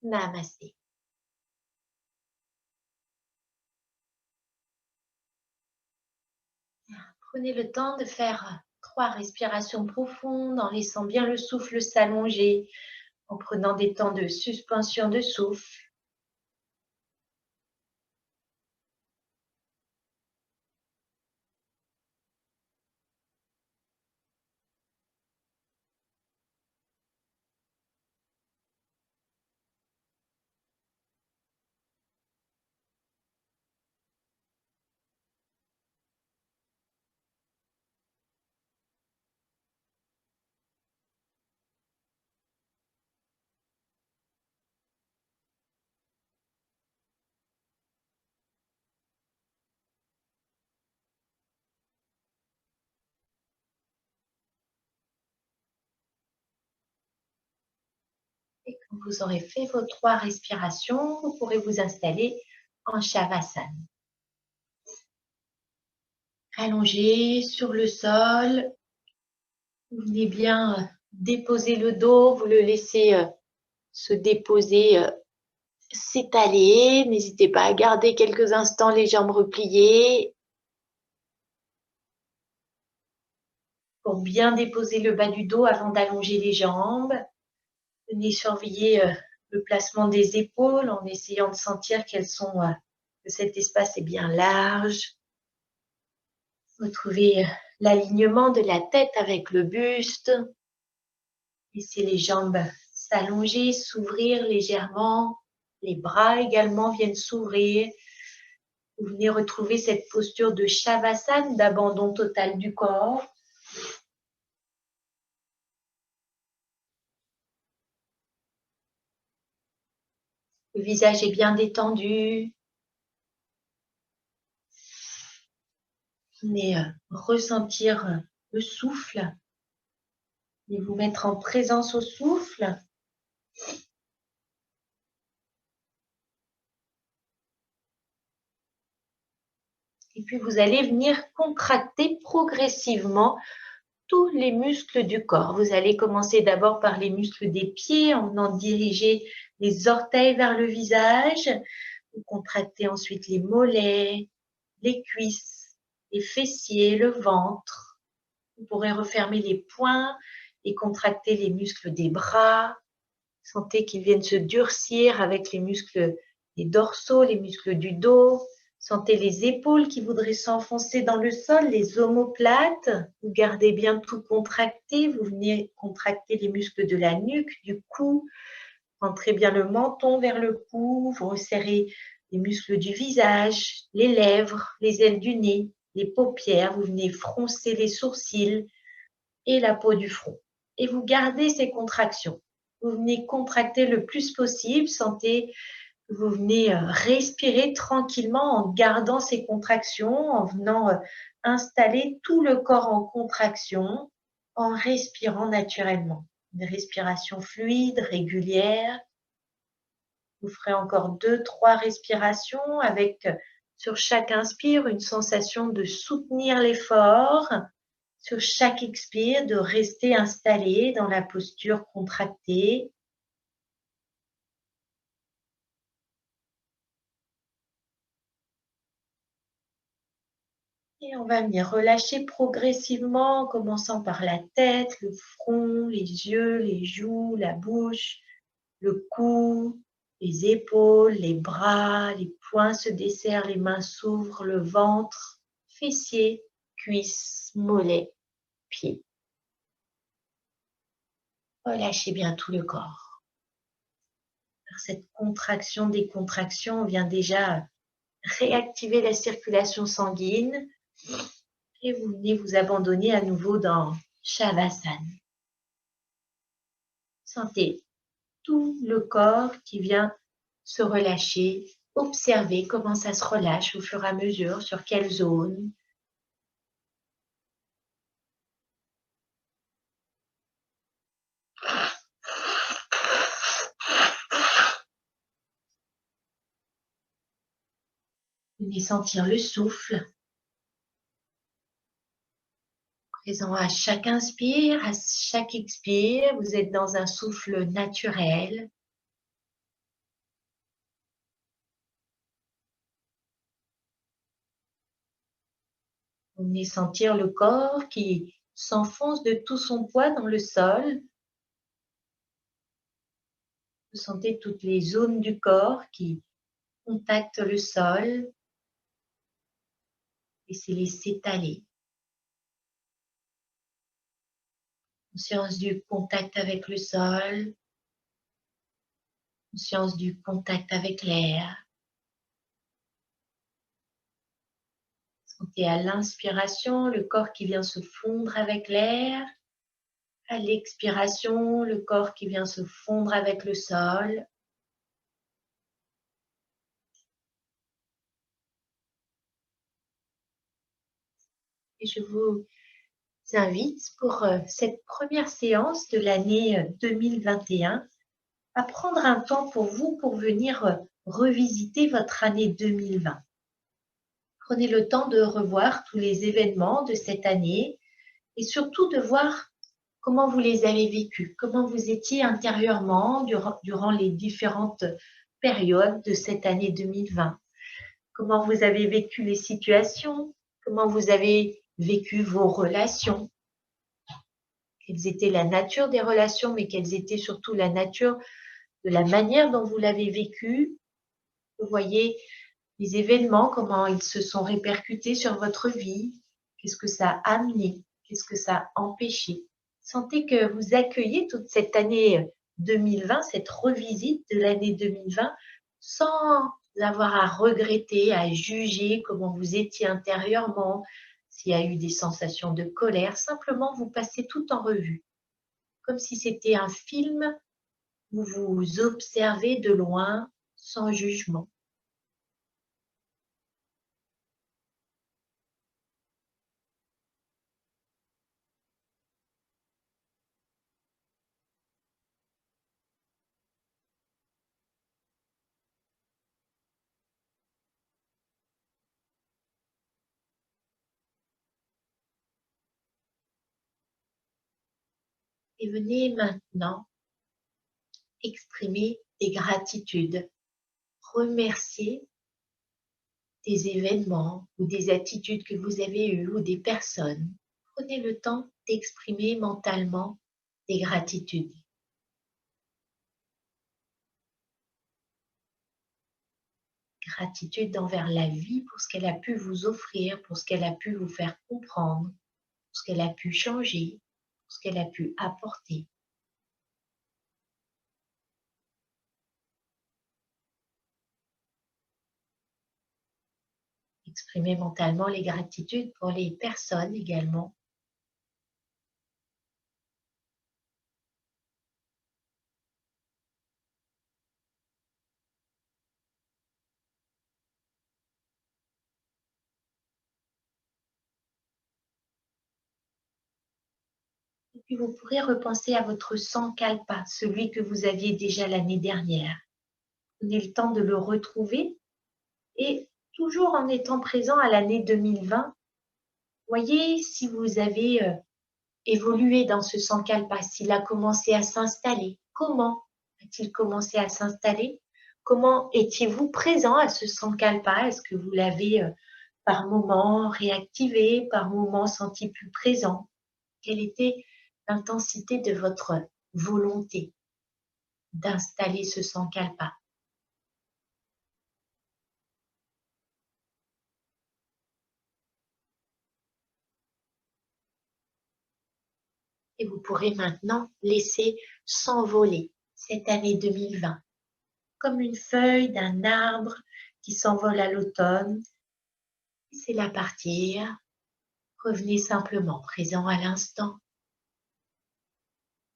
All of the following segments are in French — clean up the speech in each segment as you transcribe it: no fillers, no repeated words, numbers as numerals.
Namasté. Prenez le temps de faire 3 respirations profondes en laissant bien le souffle s'allonger, en prenant des temps de suspension de souffle. Et quand vous aurez fait vos 3 respirations, vous pourrez vous installer en Shavasana. Allongé sur le sol, vous venez bien déposer le dos, vous le laissez se déposer, s'étaler. N'hésitez pas à garder quelques instants les jambes repliées pour bien déposer le bas du dos avant d'allonger les jambes. Venez surveiller le placement des épaules en essayant de sentir que cet espace est bien large. Retrouvez l'alignement de la tête avec le buste. Laissez les jambes s'allonger, s'ouvrir légèrement. Les bras également viennent s'ouvrir. Vous venez retrouver cette posture de Shavasana, d'abandon total du corps. Le visage est bien détendu. Venez ressentir le souffle et vous mettre en présence au souffle. Et puis vous allez venir contracter progressivement tous les muscles du corps. Vous allez commencer d'abord par les muscles des pieds en venant diriger les orteils vers le visage. Vous contractez ensuite les mollets, les cuisses, les fessiers, le ventre. Vous pourrez refermer les poings et contracter les muscles des bras. Sentez qu'ils viennent se durcir avec les muscles des dorsaux, les muscles du dos. Sentez les épaules qui voudraient s'enfoncer dans le sol, les omoplates. Vous gardez bien tout contracté. Vous venez contracter les muscles de la nuque, du cou. Rentrez bien le menton vers le cou. Vous resserrez les muscles du visage, les lèvres, les ailes du nez, les paupières. Vous venez froncer les sourcils et la peau du front. Et vous gardez ces contractions. Vous venez contracter le plus possible. Sentez que vous venez respirer tranquillement en gardant ces contractions, en venant installer tout le corps en contraction, en respirant naturellement. Une respiration fluide, régulière. Vous ferez encore 2-3 respirations avec, sur chaque inspire, une sensation de soutenir l'effort. Sur chaque expire, de rester installé dans la posture contractée. Et on va venir relâcher progressivement, en commençant par la tête, le front, les yeux, les joues, la bouche, le cou, les épaules, les bras, les poings se desserrent, les mains s'ouvrent, le ventre, fessiers, cuisses, mollets, pieds. Relâchez bien tout le corps. Par cette contraction, décontraction, on vient déjà réactiver la circulation sanguine et vous venez vous abandonner à nouveau dans Shavasana. Sentez tout le corps qui vient se relâcher. Observez comment ça se relâche au fur et à mesure, sur quelle zone. Venez sentir le souffle. Présent à chaque inspire, à chaque expire, vous êtes dans un souffle naturel. Vous venez sentir le corps qui s'enfonce de tout son poids dans le sol. Vous sentez toutes les zones du corps qui contactent le sol. Laissez-les s'étaler. Conscience du contact avec le sol. Conscience du contact avec l'air. Sentez à l'inspiration le corps qui vient se fondre avec l'air. À l'expiration, le corps qui vient se fondre avec le sol. Et je vous invite pour cette première séance de l'année 2021 à prendre un temps pour vous pour venir revisiter votre année 2020. Prenez le temps de revoir tous les événements de cette année et surtout de voir comment vous les avez vécus, comment vous étiez intérieurement durant les différentes périodes de cette année 2020. Comment vous avez vécu les situations, comment vous avez vécu vos relations, quelles étaient la nature des relations, mais quelles étaient surtout la nature de la manière dont vous l'avez vécu. Vous voyez les événements, comment ils se sont répercutés sur votre vie, qu'est-ce que ça a amené, qu'est-ce que ça a empêché. Sentez que vous accueillez toute cette année 2020, cette revisite de l'année 2020, sans avoir à regretter, à juger comment vous étiez intérieurement, s'il y a eu des sensations de colère. Simplement, vous passez tout en revue, comme si c'était un film où vous observez de loin, sans jugement. Et venez maintenant exprimer des gratitudes, remercier des événements ou des attitudes que vous avez eues ou des personnes. Prenez le temps d'exprimer mentalement des gratitudes. Gratitude envers la vie pour ce qu'elle a pu vous offrir, pour ce qu'elle a pu vous faire comprendre, pour ce qu'elle a pu changer, pour ce qu'elle a pu apporter. Exprimez mentalement les gratitudes pour les personnes également. Et puis vous pourrez repenser à votre Sankalpa, celui que vous aviez déjà l'année dernière. Prenez le temps de le retrouver et toujours en étant présent à l'année 2020, voyez si vous avez évolué dans ce Sankalpa, s'il a commencé à s'installer. Comment a-t-il commencé à s'installer? Comment étiez-vous présent à ce Sankalpa? Est-ce que vous l'avez par moment réactivé, par moment senti plus présent? Quelle était l'intensité de votre volonté d'installer ce Sankalpa? Et vous pourrez maintenant laisser s'envoler cette année 2020 comme une feuille d'un arbre qui s'envole à l'automne. Laissez-la partir. Revenez simplement présent à l'instant,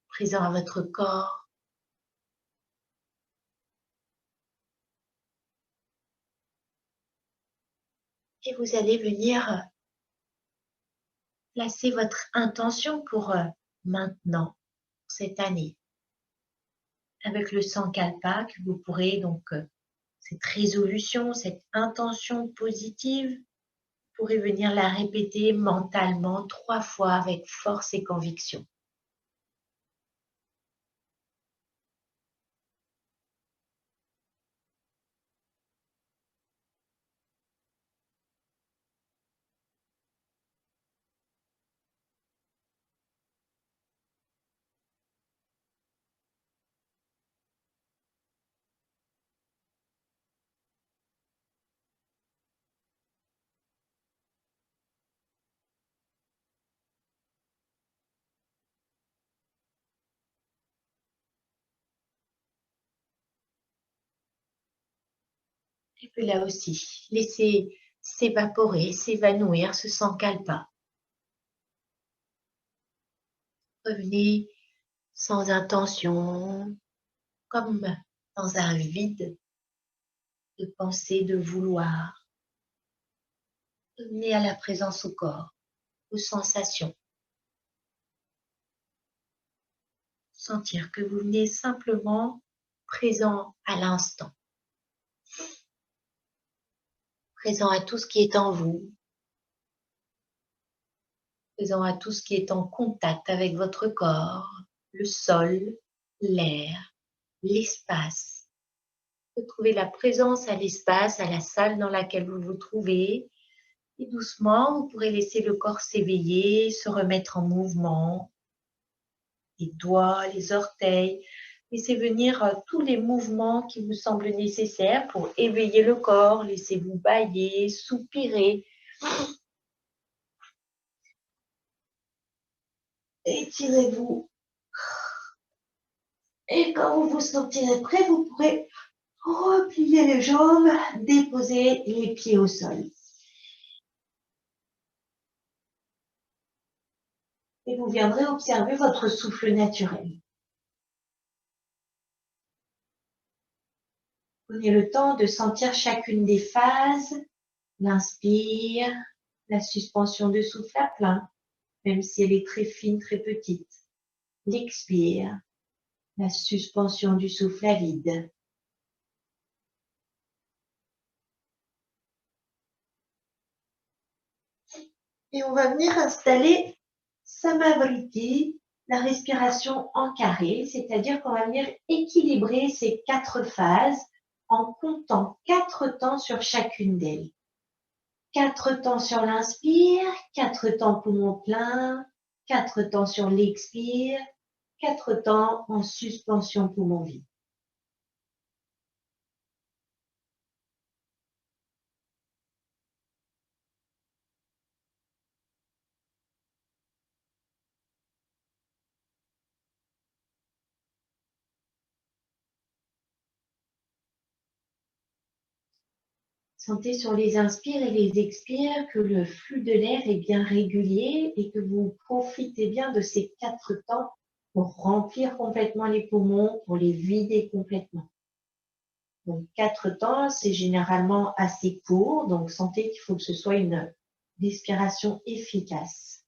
présent à votre corps. Et vous allez venir placer votre intention pour maintenant, cette année, avec le Sankalpa que vous pourrez donc, cette résolution, cette intention positive, vous pourrez venir la répéter mentalement 3 fois avec force et conviction. Et puis là aussi, laissez s'évaporer, s'évanouir ce sang calpa. Revenez sans intention, comme dans un vide de pensée, de vouloir. Revenez à la présence au corps, aux sensations. Sentir que vous venez simplement présent à l'instant. Présent à tout ce qui est en vous. Présent à tout ce qui est en contact avec votre corps, le sol, l'air, l'espace. Retrouvez la présence à l'espace, à la salle dans laquelle vous vous trouvez. Et doucement, vous pourrez laisser le corps s'éveiller, se remettre en mouvement. Les doigts, les orteils. Laissez venir tous les mouvements qui vous semblent nécessaires pour éveiller le corps. Laissez-vous bâiller, soupirer. Étirez-vous. Et quand vous vous sentirez prêt, vous pourrez replier les jambes, déposer les pieds au sol. Et vous viendrez observer votre souffle naturel. Prenez le temps de sentir chacune des phases. L'inspire, la suspension de souffle à plein, même si elle est très fine, très petite. L'expire, la suspension du souffle à vide. Et on va venir installer Samavriti, la respiration en carré, c'est-à-dire qu'on va venir équilibrer ces 4 phases en comptant 4 temps sur chacune d'elles. 4 temps sur l'inspire, 4 temps poumon plein, 4 temps sur l'expire, 4 temps en suspension poumon vide. Sentez sur les inspires et les expires que le flux de l'air est bien régulier et que vous profitez bien de ces 4 temps pour remplir complètement les poumons, pour les vider complètement. Donc 4 temps, c'est généralement assez court, donc sentez qu'il faut que ce soit une respiration efficace.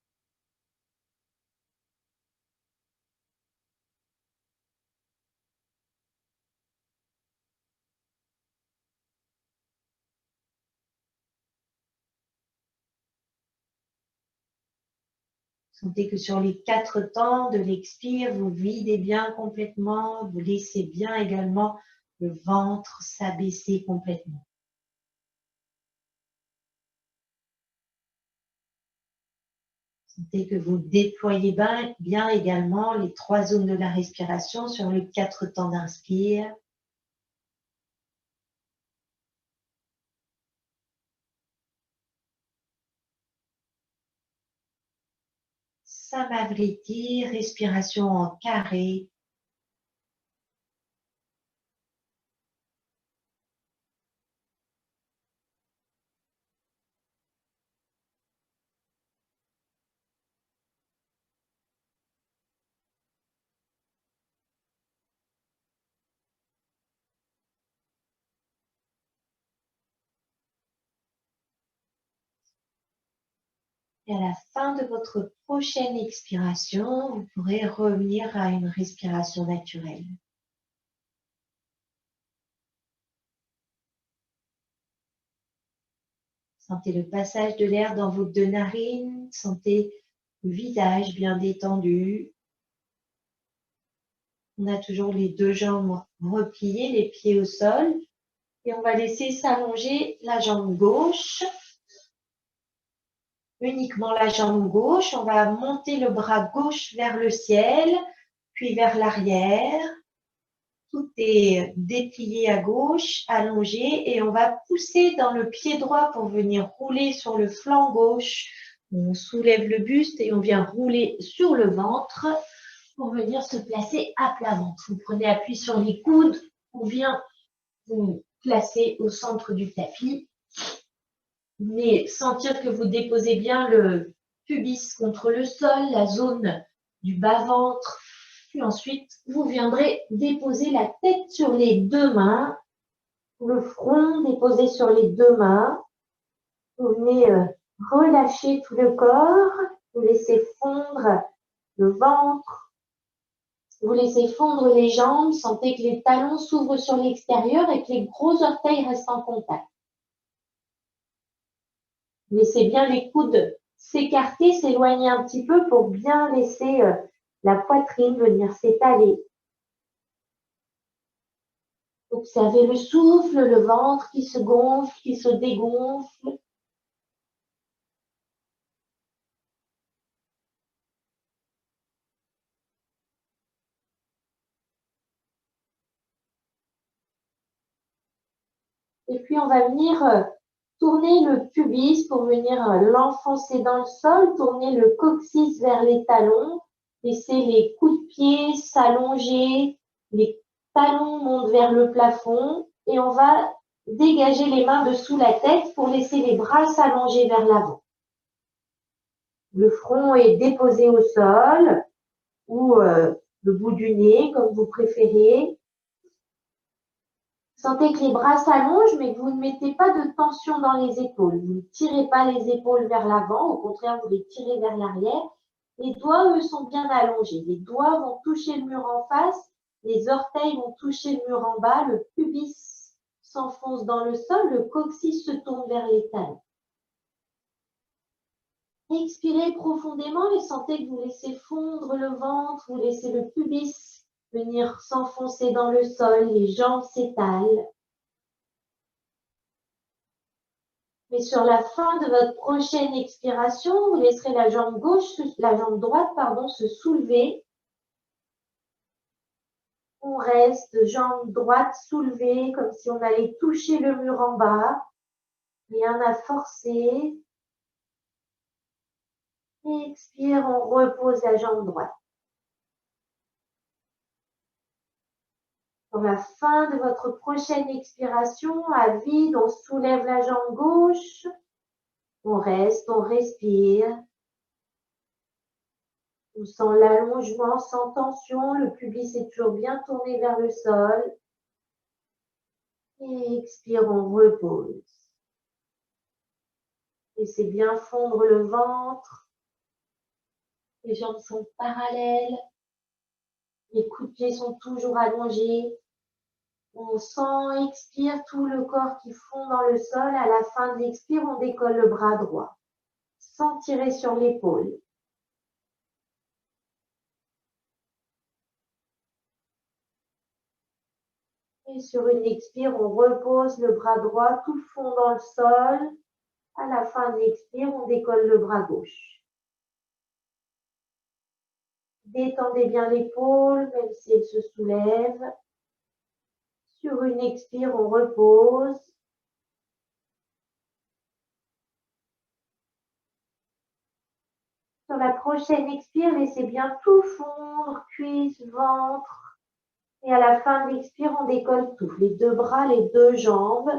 Sentez que sur les 4 temps de l'expire, vous videz bien complètement, vous laissez bien également le ventre s'abaisser complètement. Sentez que vous déployez bien également les 3 zones de la respiration sur les 4 temps d'inspire. Samavriti, respiration en carré. Et à la fin de votre prochaine expiration, vous pourrez revenir à une respiration naturelle. Sentez le passage de l'air dans vos 2 narines. Sentez le visage bien détendu. On a toujours les 2 jambes repliées, les pieds au sol. Et on va laisser s'allonger la jambe gauche. Uniquement la jambe gauche. On va monter le bras gauche vers le ciel, puis vers l'arrière. Tout est déplié à gauche, allongé, et on va pousser dans le pied droit pour venir rouler sur le flanc gauche. On soulève le buste et on vient rouler sur le ventre pour venir se placer à plat ventre. Vous prenez appui sur les coudes, on vient vous placé au centre du tapis. Mais sentir que vous déposez bien le pubis contre le sol, la zone du bas-ventre. Puis ensuite, vous viendrez déposer la tête sur les deux mains, le front déposé sur les deux mains. Vous venez relâcher tout le corps, vous laissez fondre le ventre, vous laissez fondre les jambes, sentez que les talons s'ouvrent sur l'extérieur et que les gros orteils restent en contact. Laissez bien les coudes s'écarter, s'éloigner un petit peu pour bien laisser la poitrine venir s'étaler. Observez le souffle, le ventre qui se gonfle, qui se dégonfle. Et puis, on va venir tourner le pubis pour venir l'enfoncer dans le sol, tourner le coccyx vers les talons, laisser les coups de pied s'allonger, les talons montent vers le plafond et on va dégager les mains dessous la tête pour laisser les bras s'allonger vers l'avant. Le front est déposé au sol ou le bout du nez, comme vous préférez. Sentez que les bras s'allongent, mais que vous ne mettez pas de tension dans les épaules. Vous ne tirez pas les épaules vers l'avant, au contraire, vous les tirez vers l'arrière. Les doigts, eux, sont bien allongés. Les doigts vont toucher le mur en face, les orteils vont toucher le mur en bas, le pubis s'enfonce dans le sol, le coccyx se tourne vers les talons. Expirez profondément et sentez que vous laissez fondre le ventre, vous laissez le pubis venir s'enfoncer dans le sol, les jambes s'étalent. Et sur la fin de votre prochaine expiration, vous laisserez la jambe droite, se soulever. On reste jambe droite soulevée, comme si on allait toucher le mur en bas. Rien à forcer. Expire, on repose la jambe droite. Pour la fin de votre prochaine expiration, à vide, on soulève la jambe gauche. On reste, on respire. On sent l'allongement sans tension, le pubis est toujours bien tourné vers le sol. Et expire, on repose. Laissez bien fondre le ventre. Les jambes sont parallèles. Les coups de pied sont toujours allongés. On sent, expire, tout le corps qui fond dans le sol. À la fin de l'expire, on décolle le bras droit, sans tirer sur l'épaule. Et sur une expire, on repose le bras droit, tout fond dans le sol. À la fin de l'expire, on décolle le bras gauche. Détendez bien l'épaule, même si elle se soulève. Sur une expire, on repose. Sur la prochaine expire, laissez bien tout fondre, cuisse, ventre. Et à la fin de l'expire, on décolle tout. Les deux bras, les deux jambes.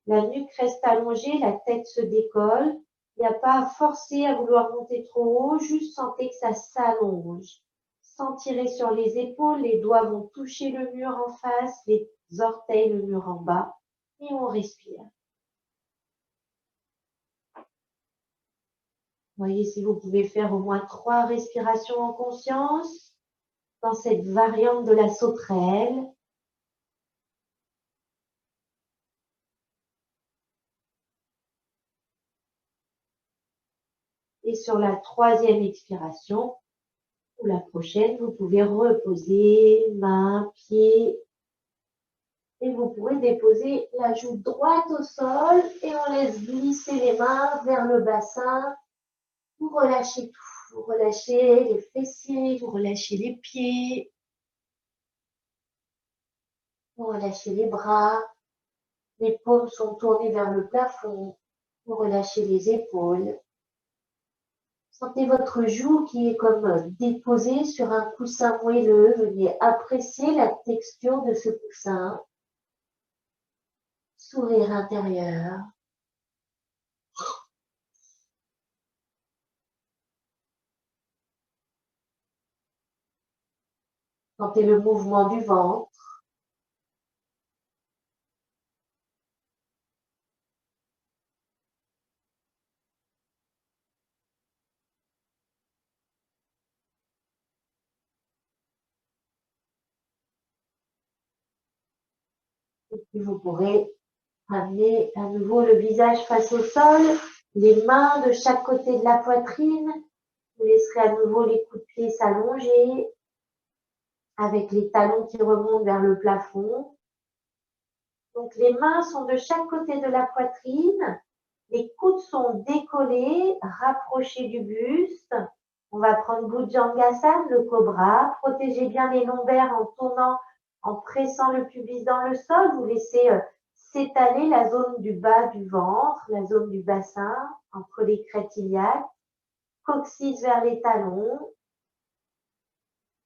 La nuque reste allongée, la tête se décolle. Il n'y a pas à forcer à vouloir monter trop haut, juste sentez que ça s'allonge. Sans tirer sur les épaules, les doigts vont toucher le mur en face, les orteils, le mur en bas. Et on respire. Voyez si vous pouvez faire au moins 3 respirations en conscience dans cette variante de la sauterelle. Et sur la 3e expiration, ou la prochaine, vous pouvez reposer mains, pieds. Et vous pourrez déposer la joue droite au sol et on laisse glisser les mains vers le bassin. Vous relâchez tout. Vous relâchez les fessiers, vous relâchez les pieds. Vous relâchez les bras. Les paumes sont tournées vers le plafond. Vous relâchez les épaules. Sentez votre joue qui est comme déposée sur un coussin moelleux. Venez apprécier la texture de ce coussin. sourire intérieur. Sentez le mouvement du ventre. Et puis vous pourrez ramener à nouveau le visage face au sol, les mains de chaque côté de la poitrine. Vous laisserez à nouveau les coups de pied s'allonger avec les talons qui remontent vers le plafond. Donc les mains sont de chaque côté de la poitrine, les coudes sont décollés, rapprochés du buste. On va prendre Bhujangasana, le cobra. Protégez bien les lombaires en tournant, en pressant le pubis dans le sol. Vous laissez s'étaler la zone du bas du ventre, la zone du bassin, entre les crêtes iliaques. Coccyx vers les talons.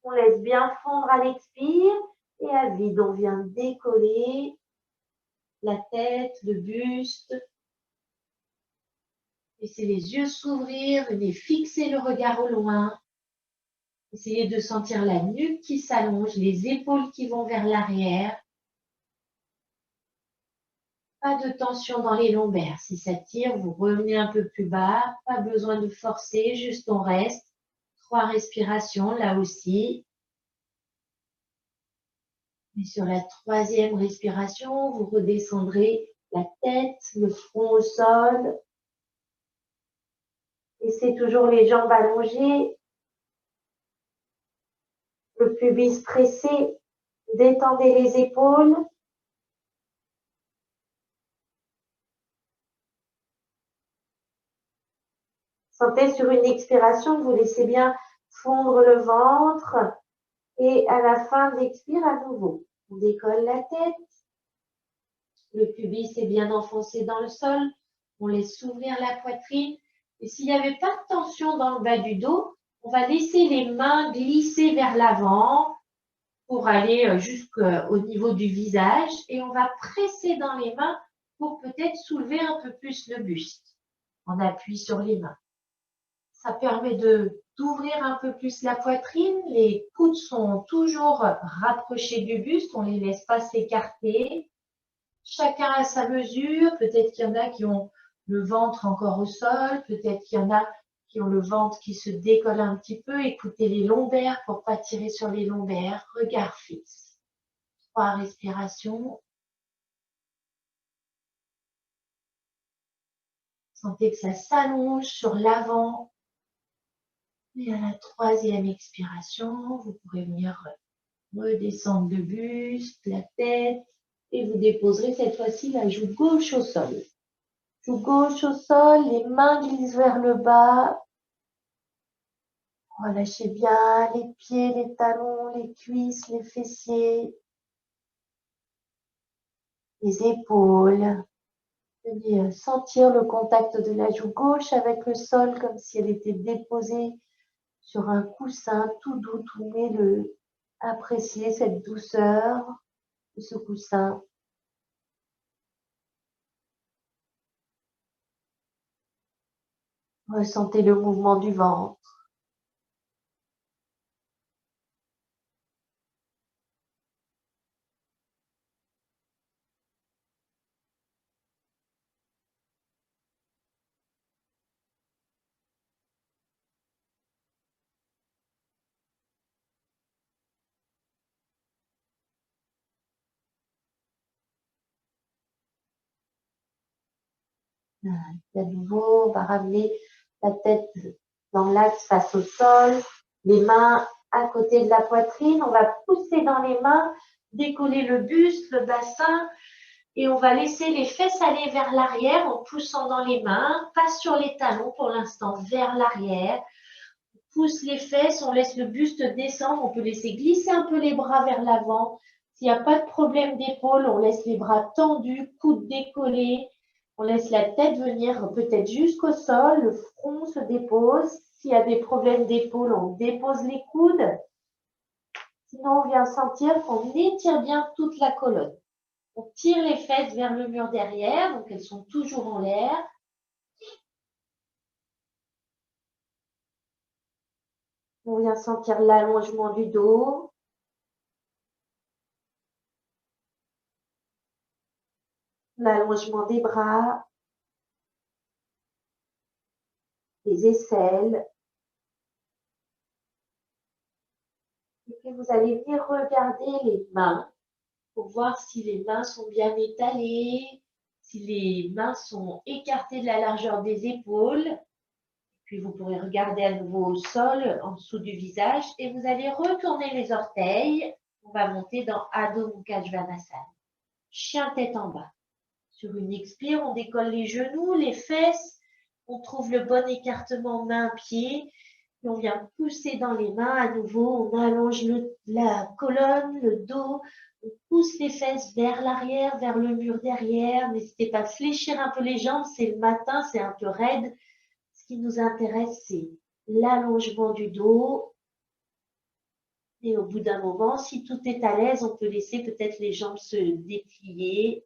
On laisse bien fondre à l'expire et à vide, on vient décoller la tête, le buste. Laissez les yeux s'ouvrir, venez fixer le regard au loin. Essayez de sentir la nuque qui s'allonge, les épaules qui vont vers l'arrière. Pas de tension dans les lombaires. Si ça tire, vous revenez un peu plus bas. Pas besoin de forcer, juste on reste. 3 respirations là aussi. Et sur la 3e respiration, vous redescendrez la tête, le front au sol. Laissez toujours les jambes allongées. Le pubis pressé. Détendez les épaules. Sentez sur une expiration, vous laissez bien fondre le ventre. Et à la fin de l'expire, à nouveau, on décolle la tête. Le pubis est bien enfoncé dans le sol. On laisse s'ouvrir la poitrine. Et s'il n'y avait pas de tension dans le bas du dos, on va laisser les mains glisser vers l'avant pour aller jusqu'au niveau du visage. Et on va presser dans les mains pour peut-être soulever un peu plus le buste. On appuie sur les mains. Ça permet d'ouvrir un peu plus la poitrine. Les coudes sont toujours rapprochés du buste. On ne les laisse pas s'écarter. Chacun à sa mesure. Peut-être qu'il y en a qui ont le ventre encore au sol. Peut-être qu'il y en a qui ont le ventre qui se décolle un petit peu. Écoutez les lombaires pour ne pas tirer sur les lombaires. Regard fixe. 3 respirations. Sentez que ça s'allonge sur l'avant. Et à la 3e expiration, vous pourrez venir redescendre le buste, la tête, et vous déposerez cette fois-ci la joue gauche au sol. Joue gauche au sol, les mains glissent vers le bas. Relâchez bien les pieds, les talons, les cuisses, les fessiers, les épaules. Venez sentir le contact de la joue gauche avec le sol comme si elle était déposée sur un coussin tout doux, tout moelleux. Appréciez cette douceur de ce coussin. Ressentez le mouvement du ventre. À nouveau, on va ramener la tête dans l'axe face au sol, les mains à côté de la poitrine. On va pousser dans les mains, décoller le buste, le bassin, et on va laisser les fesses aller vers l'arrière en poussant dans les mains, pas sur les talons pour l'instant, vers l'arrière. On pousse les fesses, on laisse le buste descendre, on peut laisser glisser un peu les bras vers l'avant. S'il n'y a pas de problème d'épaule, on laisse les bras tendus, coudes décollés. On laisse la tête venir peut-être jusqu'au sol, le front se dépose. S'il y a des problèmes d'épaule, on dépose les coudes. Sinon, on vient sentir qu'on étire bien toute la colonne. On tire les fesses vers le mur derrière, donc elles sont toujours en l'air. On vient sentir l'allongement du dos. L'allongement des bras, des aisselles. Et puis vous allez venir regarder les mains pour voir si les mains sont bien étalées, si les mains sont écartées de la largeur des épaules. Puis vous pourrez regarder à nouveau au sol, en dessous du visage, et vous allez retourner les orteils. On va monter dans Adho Mukha Svanasana. Chien tête en bas. Sur une expire, on décolle les genoux, les fesses. On trouve le bon écartement main-pied. On vient pousser dans les mains à nouveau. On allonge la colonne, le dos. On pousse les fesses vers l'arrière, vers le mur derrière. N'hésitez pas à fléchir un peu les jambes. C'est le matin, c'est un peu raide. Ce qui nous intéresse, c'est l'allongement du dos. Et au bout d'un moment, si tout est à l'aise, on peut laisser peut-être les jambes se déplier.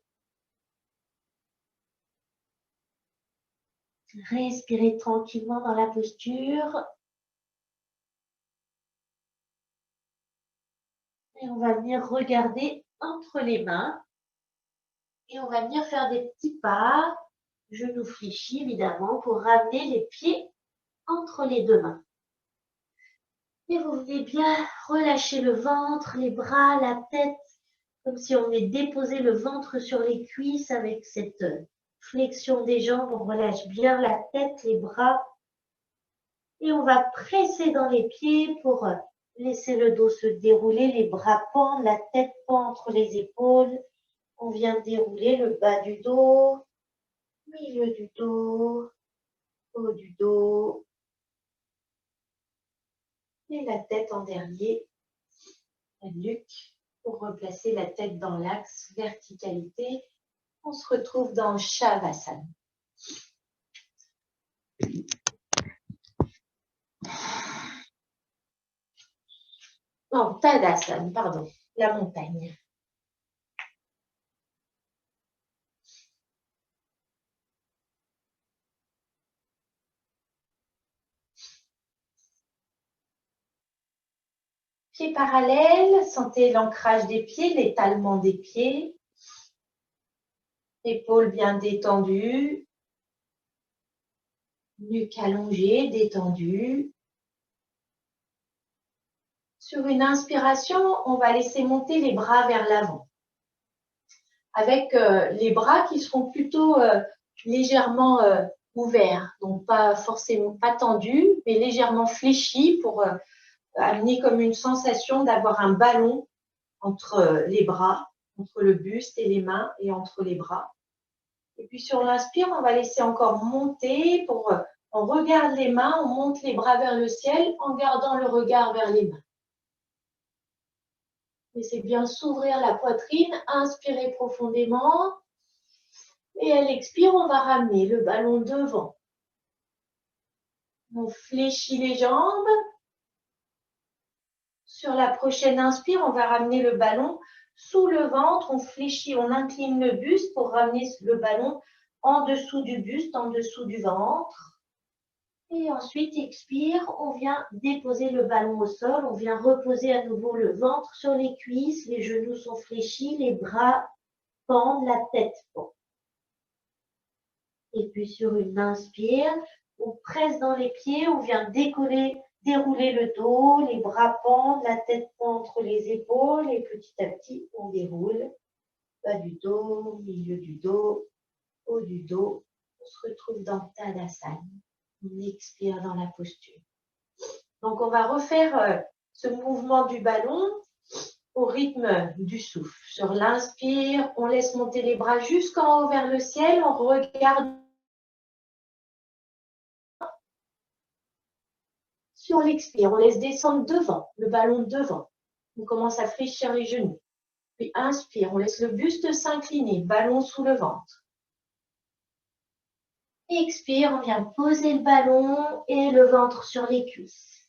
Respirez tranquillement dans la posture. Et on va venir regarder entre les mains. Et on va venir faire des petits pas, genoux fléchis évidemment, pour ramener les pieds entre les deux mains. Et vous venez bien relâcher le ventre, les bras, la tête, comme si on venait déposer le ventre sur les cuisses avec cette flexion des jambes. On relâche bien la tête, les bras. Et on va presser dans les pieds pour laisser le dos se dérouler, les bras pendent, la tête pend entre les épaules. On vient dérouler le bas du dos, milieu du dos, haut du dos. Et la tête en dernier, la nuque, pour replacer la tête dans l'axe verticalité. On se retrouve dans Shavasana. Non, Tadasana, pardon, la montagne. Pieds parallèles, sentez l'ancrage des pieds, l'étalement des pieds. Épaules bien détendues. Nuque allongée, détendue. Sur une inspiration, on va laisser monter les bras vers l'avant. Avec les bras qui seront plutôt légèrement ouverts, donc pas forcément pas tendus, mais légèrement fléchis pour amener comme une sensation d'avoir un ballon entre les bras, entre le buste et les mains et entre les bras. Et puis sur l'inspire, on va laisser encore monter pour, on regarde les mains, on monte les bras vers le ciel en gardant le regard vers les mains. Laissez bien s'ouvrir la poitrine, inspirez profondément. Et à l'expire, on va ramener le ballon devant. On fléchit les jambes. Sur la prochaine inspire, on va ramener le ballon sous le ventre. On fléchit, on incline le buste pour ramener le ballon en dessous du buste, en dessous du ventre. Et ensuite, expire, on vient déposer le ballon au sol. On vient reposer à nouveau le ventre sur les cuisses. Les genoux sont fléchis, les bras pendent, la tête pend. Et puis sur une inspire, on presse dans les pieds, on vient dérouler le dos, les bras pendent, la tête pend entre les épaules et petit à petit, on déroule. Bas du dos, milieu du dos, haut du dos. On se retrouve dans Tadasana. On expire dans la posture. Donc, on va refaire ce mouvement du ballon au rythme du souffle. Sur l'inspire, on laisse monter les bras jusqu'en haut vers le ciel. On regarde. Sur l'expire, on laisse descendre devant, le ballon devant. On commence à fléchir les genoux. Puis inspire, on laisse le buste s'incliner, ballon sous le ventre. Expire, on vient poser le ballon et le ventre sur les cuisses.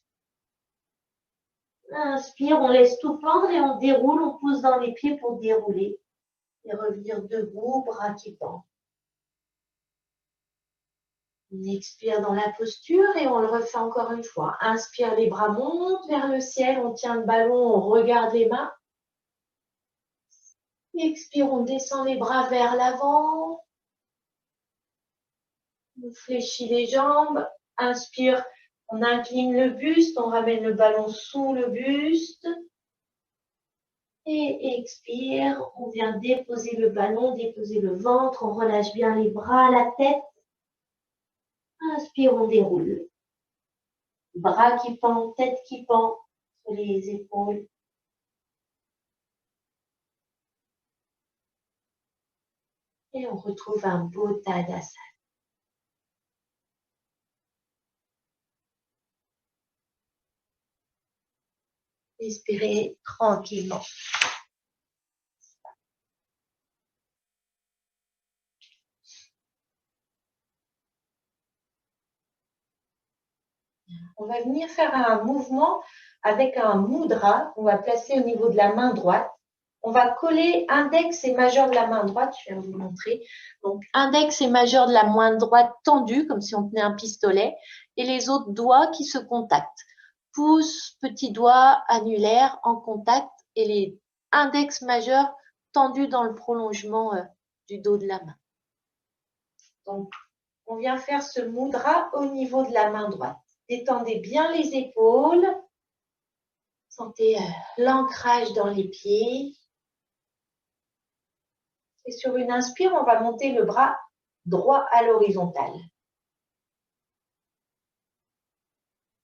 Inspire, on laisse tout pendre et on déroule, on pousse dans les pieds pour dérouler. Et revenir debout, bras qui pendent. On expire dans la posture et on le refait encore une fois. Inspire, les bras montent vers le ciel, on tient le ballon, on regarde les mains. Expire, on descend les bras vers l'avant. On fléchit les jambes. Inspire, on incline le buste, on ramène le ballon sous le buste. Et expire, on vient déposer le ballon, déposer le ventre, on relâche bien les bras, la tête. Inspire, on déroule. Bras qui pendent, tête qui pend sur les épaules. Et on retrouve un beau Tadasana. Respirez tranquillement. On va venir faire un mouvement avec un mudra qu'on va placer au niveau de la main droite. On va coller index et majeur de la main droite, je viens de vous montrer. Donc, index et majeur de la main droite tendus, comme si on tenait un pistolet, et les autres doigts qui se contactent. Pouce, petit doigt, annulaire en contact, et les index majeurs tendus dans le prolongement du dos de la main. Donc, on vient faire ce mudra au niveau de la main droite. Détendez bien les épaules. Sentez l'ancrage dans les pieds. Et sur une inspire, on va monter le bras droit à l'horizontale.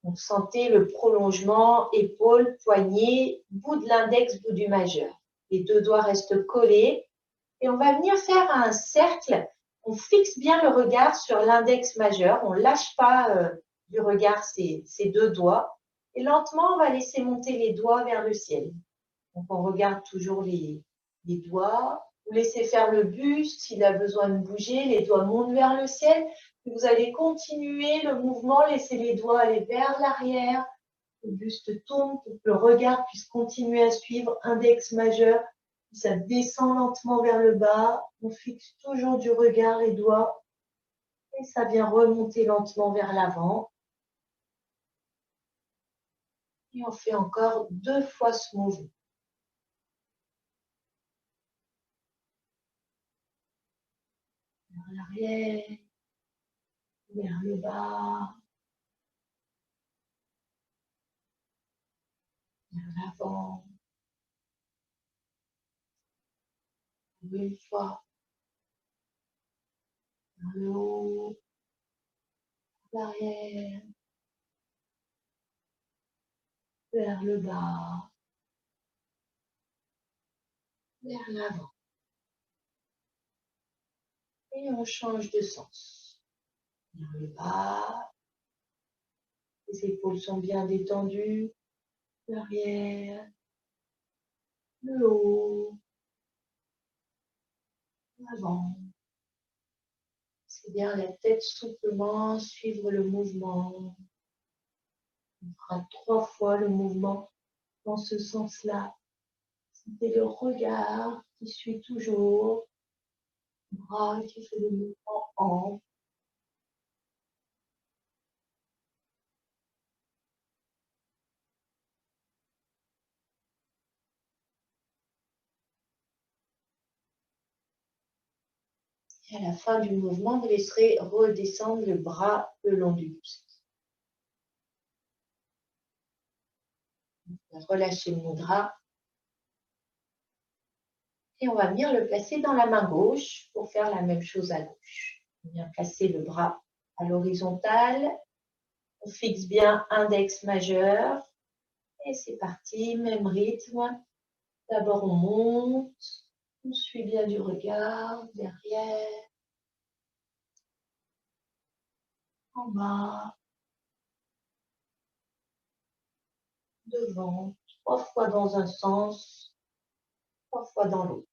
Donc, sentez le prolongement, épaule, poignet, bout de l'index, bout du majeur. Les deux doigts restent collés. Et on va venir faire un cercle. On fixe bien le regard sur l'index majeur. On ne lâche pas du regard ces deux doigts. Et lentement, on va laisser monter les doigts vers le ciel. Donc, on regarde toujours les doigts. Vous laissez faire le buste s'il a besoin de bouger. Les doigts montent vers le ciel. Puis vous allez continuer le mouvement. Laissez les doigts aller vers l'arrière. Le buste tombe pour que le regard puisse continuer à suivre. Index majeur. Ça descend lentement vers le bas. On fixe toujours du regard les doigts. Et ça vient remonter lentement vers l'avant. Et on fait encore 2 fois ce mouvement. Vers l'arrière, vers le bas, vers l'avant. Une fois, vers le haut, l'arrière, vers le bas, vers l'avant. Et on change de sens. Vers le bas, les épaules sont bien détendues, l'arrière, le haut, l'avant. C'est bien la tête souplement, suivre le mouvement. On fera 3 fois le mouvement dans ce sens-là. C'est le regard qui suit toujours, le bras qui fait le mouvement en. Et à la fin du mouvement, vous laisserez redescendre le bras le long du buste. Relâchez le mudra. Et on va venir le placer dans la main gauche pour faire la même chose à gauche. On vient placer le bras à l'horizontale. On fixe bien index majeur. Et c'est parti, même rythme. D'abord, on monte. On suit bien du regard, derrière, en bas, devant, 3 fois dans un sens, 3 fois dans l'autre.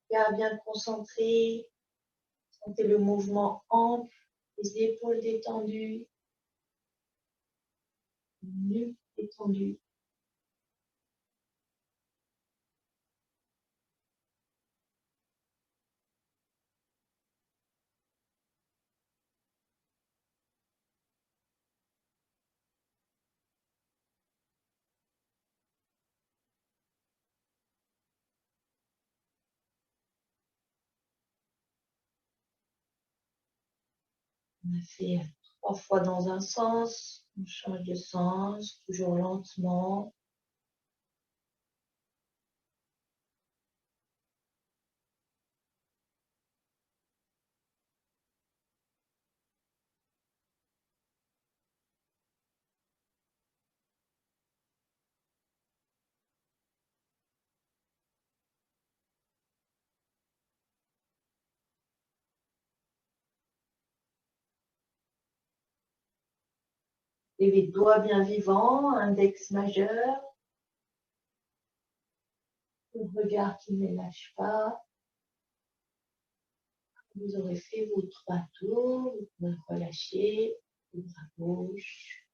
Regard bien concentré. Sentez le mouvement ample, les épaules détendues, nuque détendue. On a fait 3 fois dans un sens, on change de sens, toujours lentement. Les doigts bien vivants, index majeur. Le regard qui ne lâche pas. Vous aurez fait vos 3 tours, vous pouvez relâcher le bras gauche.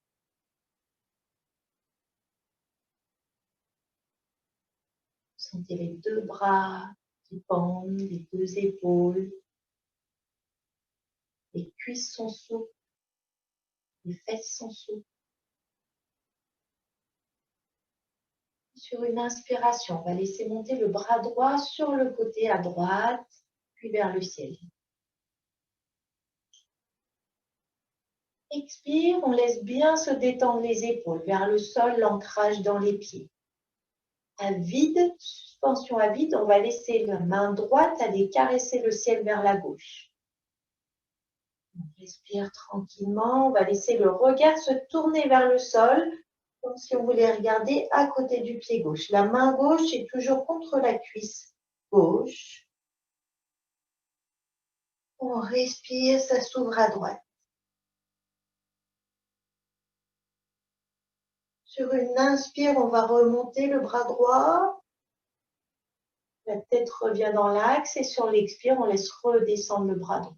Sentez les 2 bras qui pendent, les 2 épaules. Les cuisses sont souples, les fesses sont souples. Sur une inspiration, on va laisser monter le bras droit sur le côté à droite, puis vers le ciel. Expire, on laisse bien se détendre les épaules vers le sol, l'ancrage dans les pieds. À vide, suspension à vide, on va laisser la main droite aller caresser le ciel vers la gauche. On respire tranquillement, on va laisser le regard se tourner vers le sol, comme si on voulait regarder à côté du pied gauche. La main gauche est toujours contre la cuisse gauche. On respire, ça s'ouvre à droite. Sur une inspire, on va remonter le bras droit. La tête revient dans l'axe et sur l'expire, on laisse redescendre le bras droit.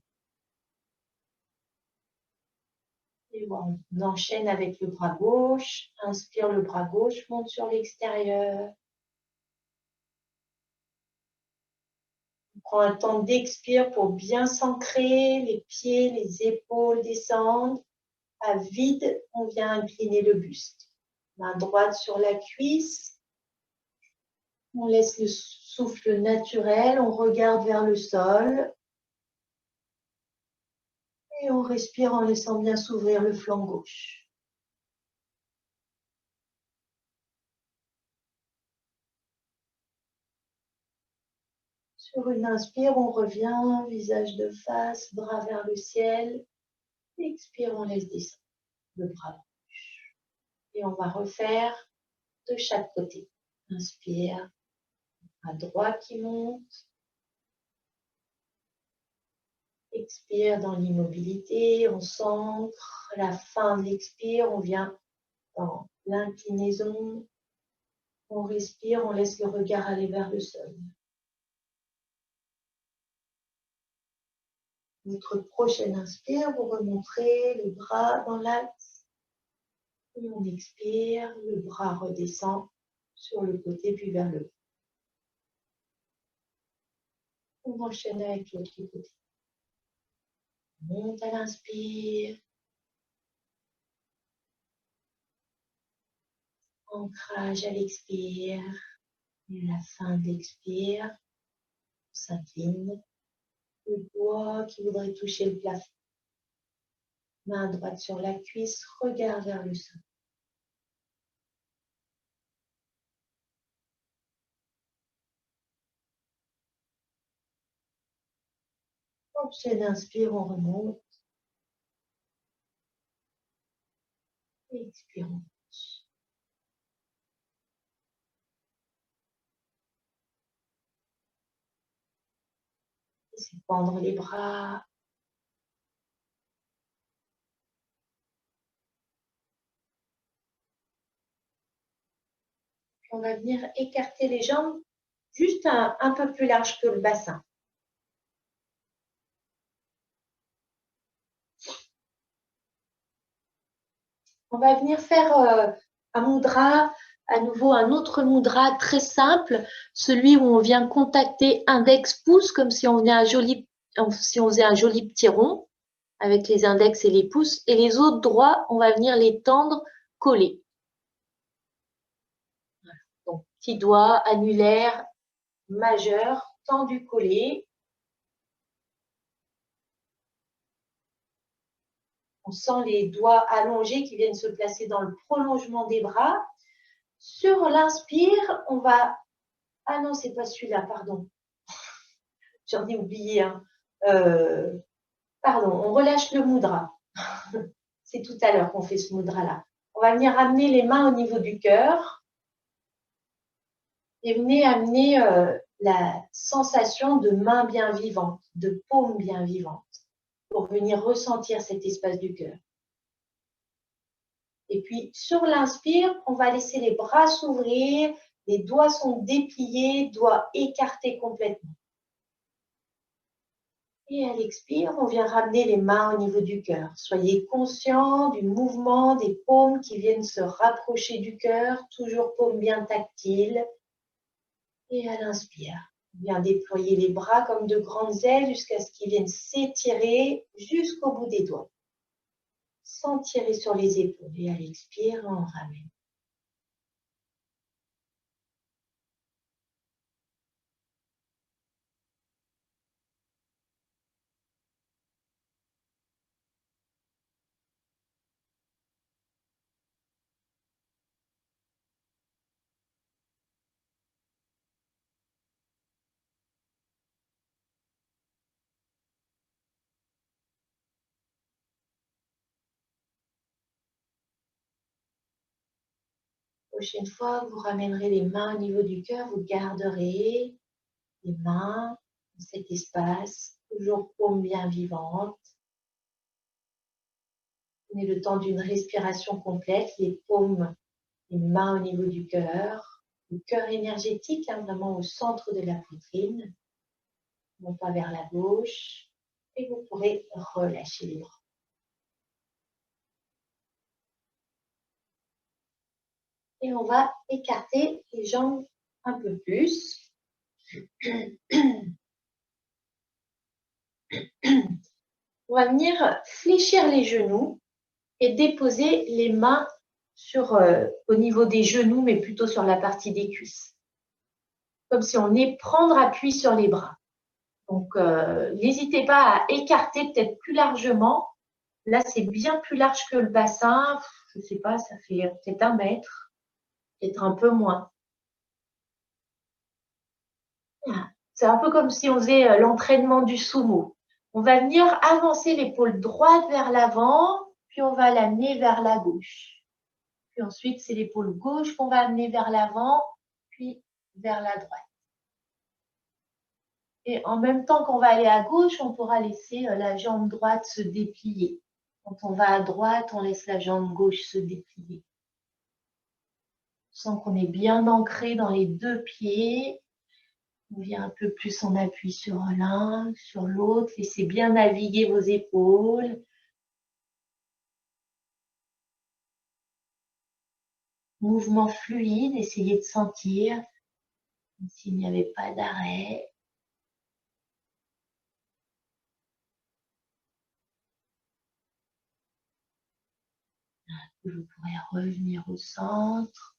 Et voilà, on enchaîne avec le bras gauche. Inspire, le bras gauche monte sur l'extérieur. On prend un temps d'expire pour bien s'ancrer. Les pieds, les épaules descendent. À vide, on vient incliner le buste. Main droite sur la cuisse. On laisse le souffle naturel. On regarde vers le sol. Et on respire en laissant bien s'ouvrir le flanc gauche. Sur une inspire, on revient, visage de face, bras vers le ciel. Expire, on laisse descendre le bras gauche. Et on va refaire de chaque côté. Inspire, bras droit qui monte. Expire dans l'immobilité, on s'ancre. À la fin de l'expire, on vient dans l'inclinaison. On respire, on laisse le regard aller vers le sol. Votre prochaine inspire, vous remontrez le bras dans l'axe. Et on expire, le bras redescend sur le côté puis vers le bas. On enchaîne avec l'autre côté. On monte à l'inspire. Ancrage à l'expire. Et à la fin de l'expire, on s'incline. Le doigt qui voudrait toucher le plafond. Main droite sur la cuisse, regard vers le sol. Prochaine inspire, on remonte. Expire, on monte. Laissez pendre les bras. On va venir écarter les jambes, juste un peu plus large que le bassin. On va venir faire un mudra, à nouveau un autre mudra très simple, celui où on vient contacter index-pouce comme si on faisait un joli petit rond avec les index et les pouces. Et les autres doigts, on va venir les tendre, coller. Donc, petit doigt, annulaire, majeur, tendu, collé. On sent les doigts allongés qui viennent se placer dans le prolongement des bras. Sur l'inspire, on va... Ah non, c'est pas celui-là, pardon. J'en ai oublié un. Pardon, on relâche le mudra. C'est tout à l'heure qu'on fait ce mudra-là. On va venir amener les mains au niveau du cœur et venez amener la sensation de main bien vivante, de paume bien vivante, pour venir ressentir cet espace du cœur. Et puis, sur l'inspire, on va laisser les bras s'ouvrir, les doigts sont dépliés, doigts écartés complètement. Et à l'expire, on vient ramener les mains au niveau du cœur. Soyez conscient du mouvement des paumes qui viennent se rapprocher du cœur, toujours paumes bien tactiles. Et à l'inspire, on vient déployer les bras comme de grandes ailes jusqu'à ce qu'ils viennent s'étirer jusqu'au bout des doigts, sans tirer sur les épaules. Et à l'expire, on ramène. Prochaine fois, vous ramènerez les mains au niveau du cœur, vous garderez les mains dans cet espace, toujours paume bien vivante. Prenez le temps d'une respiration complète, les paumes, les mains au niveau du cœur, le cœur énergétique, vraiment au centre de la poitrine, non pas vers la gauche, et vous pourrez relâcher les bras. Et on va écarter les jambes un peu plus. On va venir fléchir les genoux et déposer les mains au niveau des genoux, mais plutôt sur la partie des cuisses. Comme si on allait prendre appui sur les bras. Donc, n'hésitez pas à écarter peut-être plus largement. Là, c'est bien plus large que le bassin. Je ne sais pas, ça fait peut-être 1 mètre, peut-être un peu moins. C'est un peu comme si on faisait l'entraînement du sumo. On va venir avancer l'épaule droite vers l'avant, puis on va l'amener vers la gauche. Puis ensuite, c'est l'épaule gauche qu'on va amener vers l'avant, puis vers la droite. Et en même temps qu'on va aller à gauche, on pourra laisser la jambe droite se déplier. Quand on va à droite, on laisse la jambe gauche se déplier. On sent qu'on est bien ancré dans les 2 pieds. On vient un peu plus en appui sur l'un, sur l'autre. Laissez bien naviguer vos épaules. Mouvement fluide, essayez de sentir comme s'il n'y avait pas d'arrêt. Vous pourrez revenir au centre.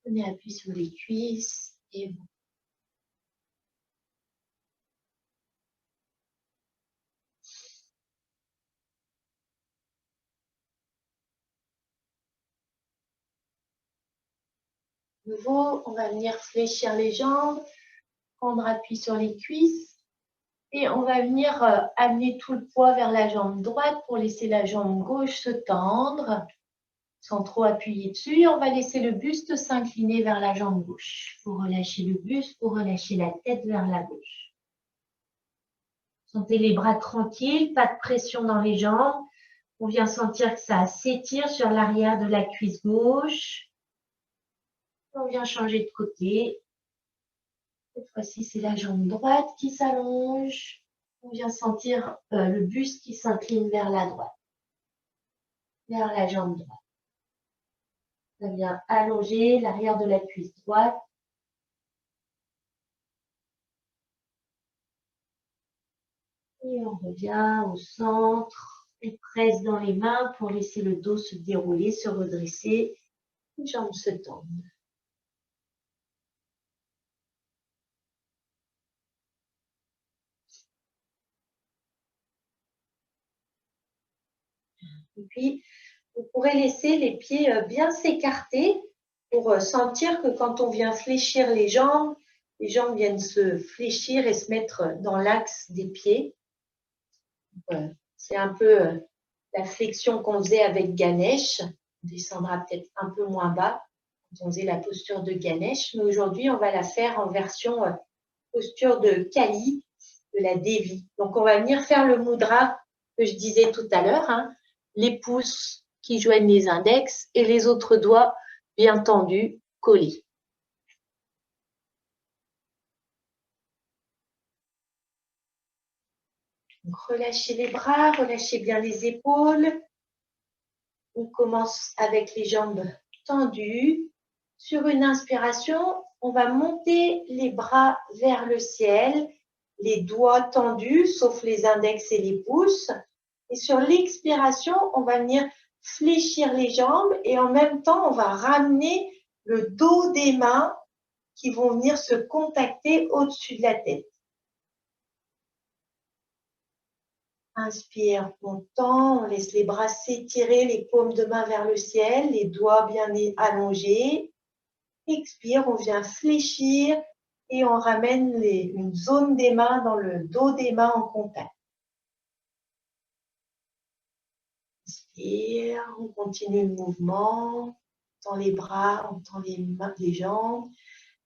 Prenez appui sur les cuisses et bon. De nouveau, on va venir fléchir les jambes, prendre appui sur les cuisses et on va venir amener tout le poids vers la jambe droite pour laisser la jambe gauche se tendre sans trop appuyer dessus. Et on va laisser le buste s'incliner vers la jambe gauche. Vous relâchez le buste, vous relâchez la tête vers la gauche. Sentez les bras tranquilles, pas de pression dans les jambes. On vient sentir que ça s'étire sur l'arrière de la cuisse gauche. On vient changer de côté. Cette fois-ci, c'est la jambe droite qui s'allonge. On vient sentir le buste qui s'incline vers la droite, vers la jambe droite. Ça vient allonger l'arrière de la cuisse droite. Et on revient au centre. Et presse dans les mains pour laisser le dos se dérouler, se redresser. Les jambes se tendent. Et puis, vous pourrez laisser les pieds bien s'écarter pour sentir que quand on vient fléchir les jambes viennent se fléchir et se mettre dans l'axe des pieds. C'est un peu la flexion qu'on faisait avec Ganesh. On descendra peut-être un peu moins bas quand on faisait la posture de Ganesh, mais aujourd'hui, on va la faire en version posture de Kali, de la Devi. Donc, on va venir faire le mudra que je disais tout à l'heure, hein, les pouces qui joignent les index et les autres doigts bien tendus, collés. Donc, relâchez les bras, relâchez bien les épaules. On commence avec les jambes tendues. Sur une inspiration, on va monter les bras vers le ciel, les doigts tendus, sauf les index et les pouces. Et sur l'expiration, on va venir fléchir les jambes et en même temps, on va ramener le dos des mains qui vont venir se contacter au-dessus de la tête. Inspire, on tend, on laisse les bras s'étirer, les paumes de main vers le ciel, les doigts bien allongés. Expire, on vient fléchir et on ramène une zone des mains dans le dos des mains en contact. Inspire, on continue le mouvement, on tend les bras, on tend les mains, les jambes.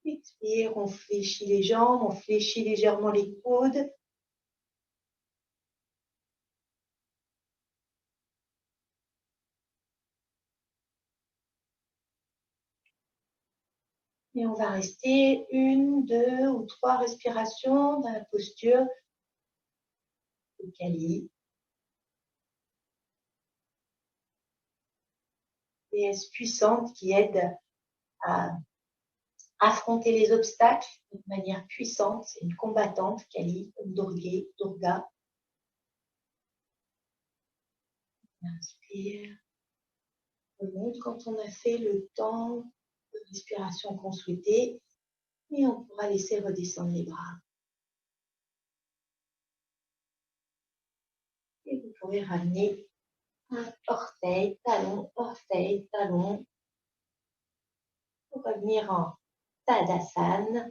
Expire, on fléchit les jambes, on fléchit légèrement les coudes. Et on va rester 1, 2 ou 3 respirations dans la posture de Kali. Déesse puissante qui aide à affronter les obstacles de manière puissante. C'est une combattante, Kali, comme Durga. Inspire. Remonte quand on a fait le temps de respiration qu'on souhaitait. Et on pourra laisser redescendre les bras. Et vous pourrez ramener un orteil, talon, orteil, talon. Pour revenir en Tadasana.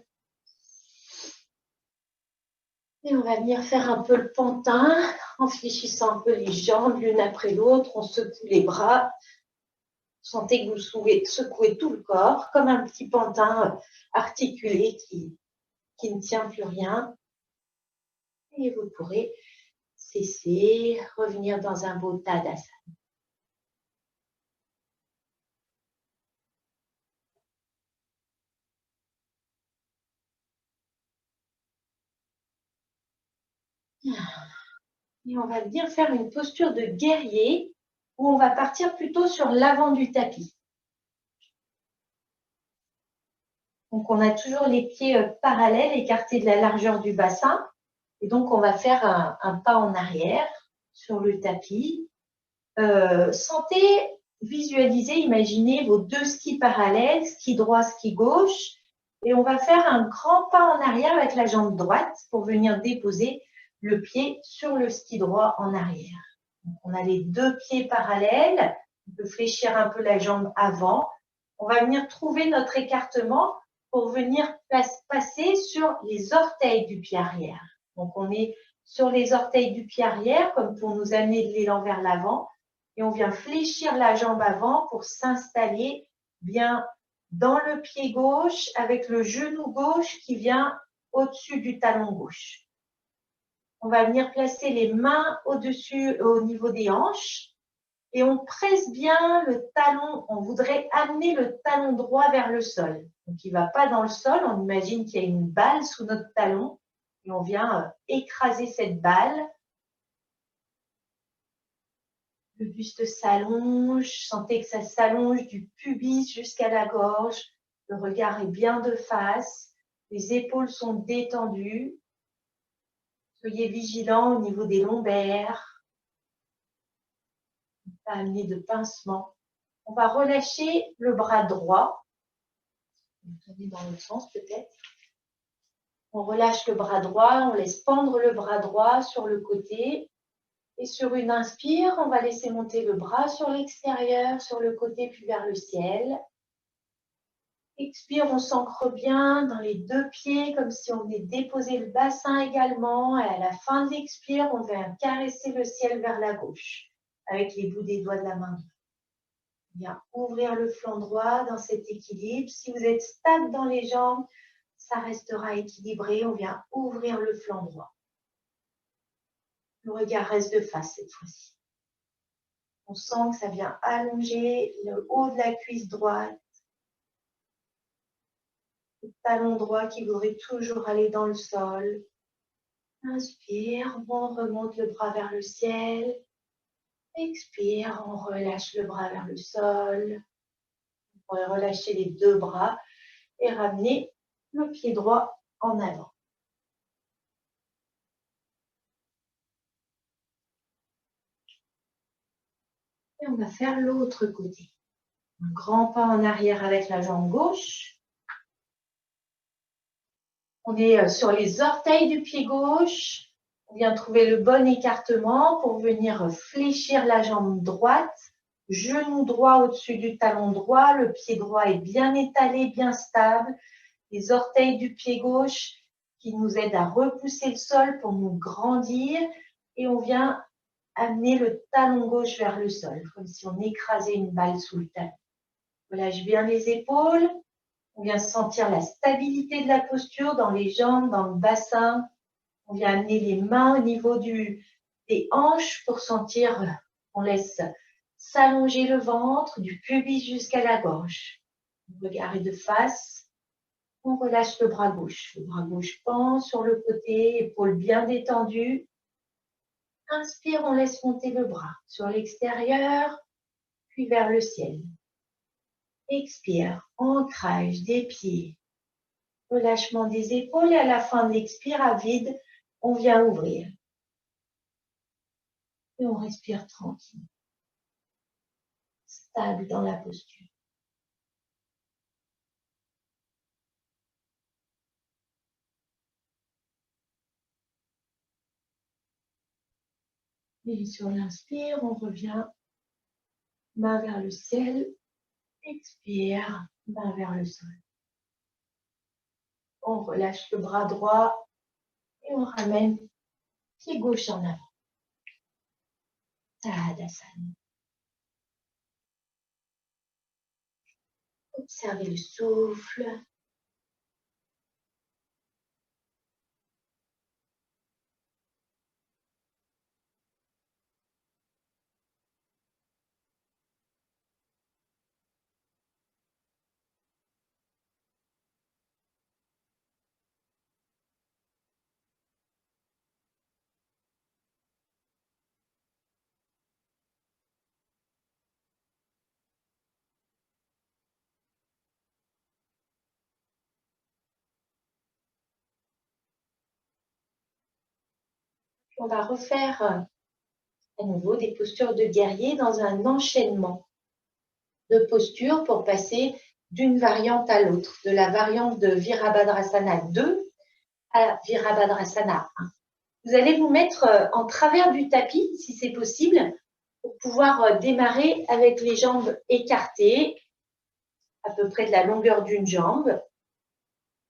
Et on va venir faire un peu le pantin en fléchissant un peu les jambes l'une après l'autre. On secoue les bras. Sentez que vous secouez tout le corps comme un petit pantin articulé qui ne tient plus rien. Et vous pourrez cesser, revenir dans un beau Tadasana. Et on va venir faire une posture de guerrier où on va partir plutôt sur l'avant du tapis. Donc, on a toujours les pieds parallèles, écartés de la largeur du bassin. Et donc, on va faire un pas en arrière sur le tapis. Sentez, visualisez, imaginez vos deux skis parallèles, ski droit, ski gauche. Et on va faire un grand pas en arrière avec la jambe droite pour venir déposer le pied sur le ski droit en arrière. Donc, on a les deux pieds parallèles. On peut fléchir un peu la jambe avant. On va venir trouver notre écartement pour venir passer sur les orteils du pied arrière. Donc, on est sur les orteils du pied arrière, comme pour nous amener de l'élan vers l'avant. Et on vient fléchir la jambe avant pour s'installer bien dans le pied gauche avec le genou gauche qui vient au-dessus du talon gauche. On va venir placer les mains au-dessus, au niveau des hanches. Et on presse bien le talon. On voudrait amener le talon droit vers le sol. Donc, il ne va pas dans le sol. On imagine qu'il y a une balle sous notre talon et on vient écraser cette balle. Le buste s'allonge. Sentez que ça s'allonge du pubis jusqu'à la gorge. Le regard est bien de face. Les épaules sont détendues. Soyez vigilants au niveau des lombaires. Pas amener de pincement. On va relâcher le bras droit. On va tourner dans l'autre sens peut-être. On relâche le bras droit, on laisse pendre le bras droit sur le côté. Et sur une inspire, on va laisser monter le bras sur l'extérieur, sur le côté, puis vers le ciel. Expire, on s'ancre bien dans les deux pieds, comme si on venait déposer le bassin également. Et à la fin de l'expire, on vient caresser le ciel vers la gauche, avec les bouts des doigts de la main. On vient ouvrir le flanc droit dans cet équilibre. Si vous êtes stable dans les jambes, ça restera équilibré. On vient ouvrir le flanc droit. Le regard reste de face cette fois-ci. On sent que ça vient allonger le haut de la cuisse droite. Le talon droit qui voudrait toujours aller dans le sol. Inspire, on remonte le bras vers le ciel. Expire, on relâche le bras vers le sol. On pourrait relâcher les deux bras et ramener le pied droit en avant. Et on va faire l'autre côté. Un grand pas en arrière avec la jambe gauche. On est sur les orteils du pied gauche. On vient trouver le bon écartement pour venir fléchir la jambe droite. Genou droit au-dessus du talon droit. Le pied droit est bien étalé, bien stable. Les orteils du pied gauche qui nous aident à repousser le sol pour nous grandir. Et on vient amener le talon gauche vers le sol, comme si on écrasait une balle sous le talon. On relâche bien les épaules. On vient sentir la stabilité de la posture dans les jambes, dans le bassin. On vient amener les mains au niveau des hanches pour sentir, on laisse s'allonger le ventre, du pubis jusqu'à la gorge. Le regard est de face. On relâche le bras gauche. Le bras gauche pend sur le côté, épaules bien détendues. Inspire, on laisse monter le bras sur l'extérieur, puis vers le ciel. Expire, ancrage des pieds, relâchement des épaules et à la fin de l'expire à vide, on vient ouvrir. Et on respire tranquille, stable dans la posture. Et sur l'inspire, on revient main vers le ciel. Expire, main vers le sol. On relâche le bras droit et on ramène pied gauche en avant. Tadasana. Observez le souffle. On va refaire à nouveau des postures de guerrier dans un enchaînement de postures pour passer d'une variante à l'autre, de la variante de Virabhadrasana 2 à Virabhadrasana 1. Vous allez vous mettre en travers du tapis, si c'est possible, pour pouvoir démarrer avec les jambes écartées, à peu près de la longueur d'une jambe.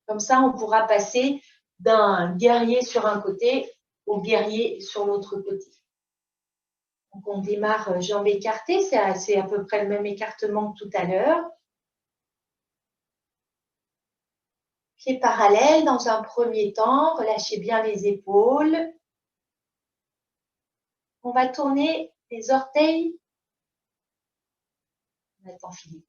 Comme ça, on pourra passer d'un guerrier sur un côté au guerrier sur l'autre côté. Donc, on démarre jambes écartées, c'est à peu près le même écartement que tout à l'heure. Pieds parallèles dans un premier temps, relâchez bien les épaules. On va tourner les orteils. On va t'enfiler.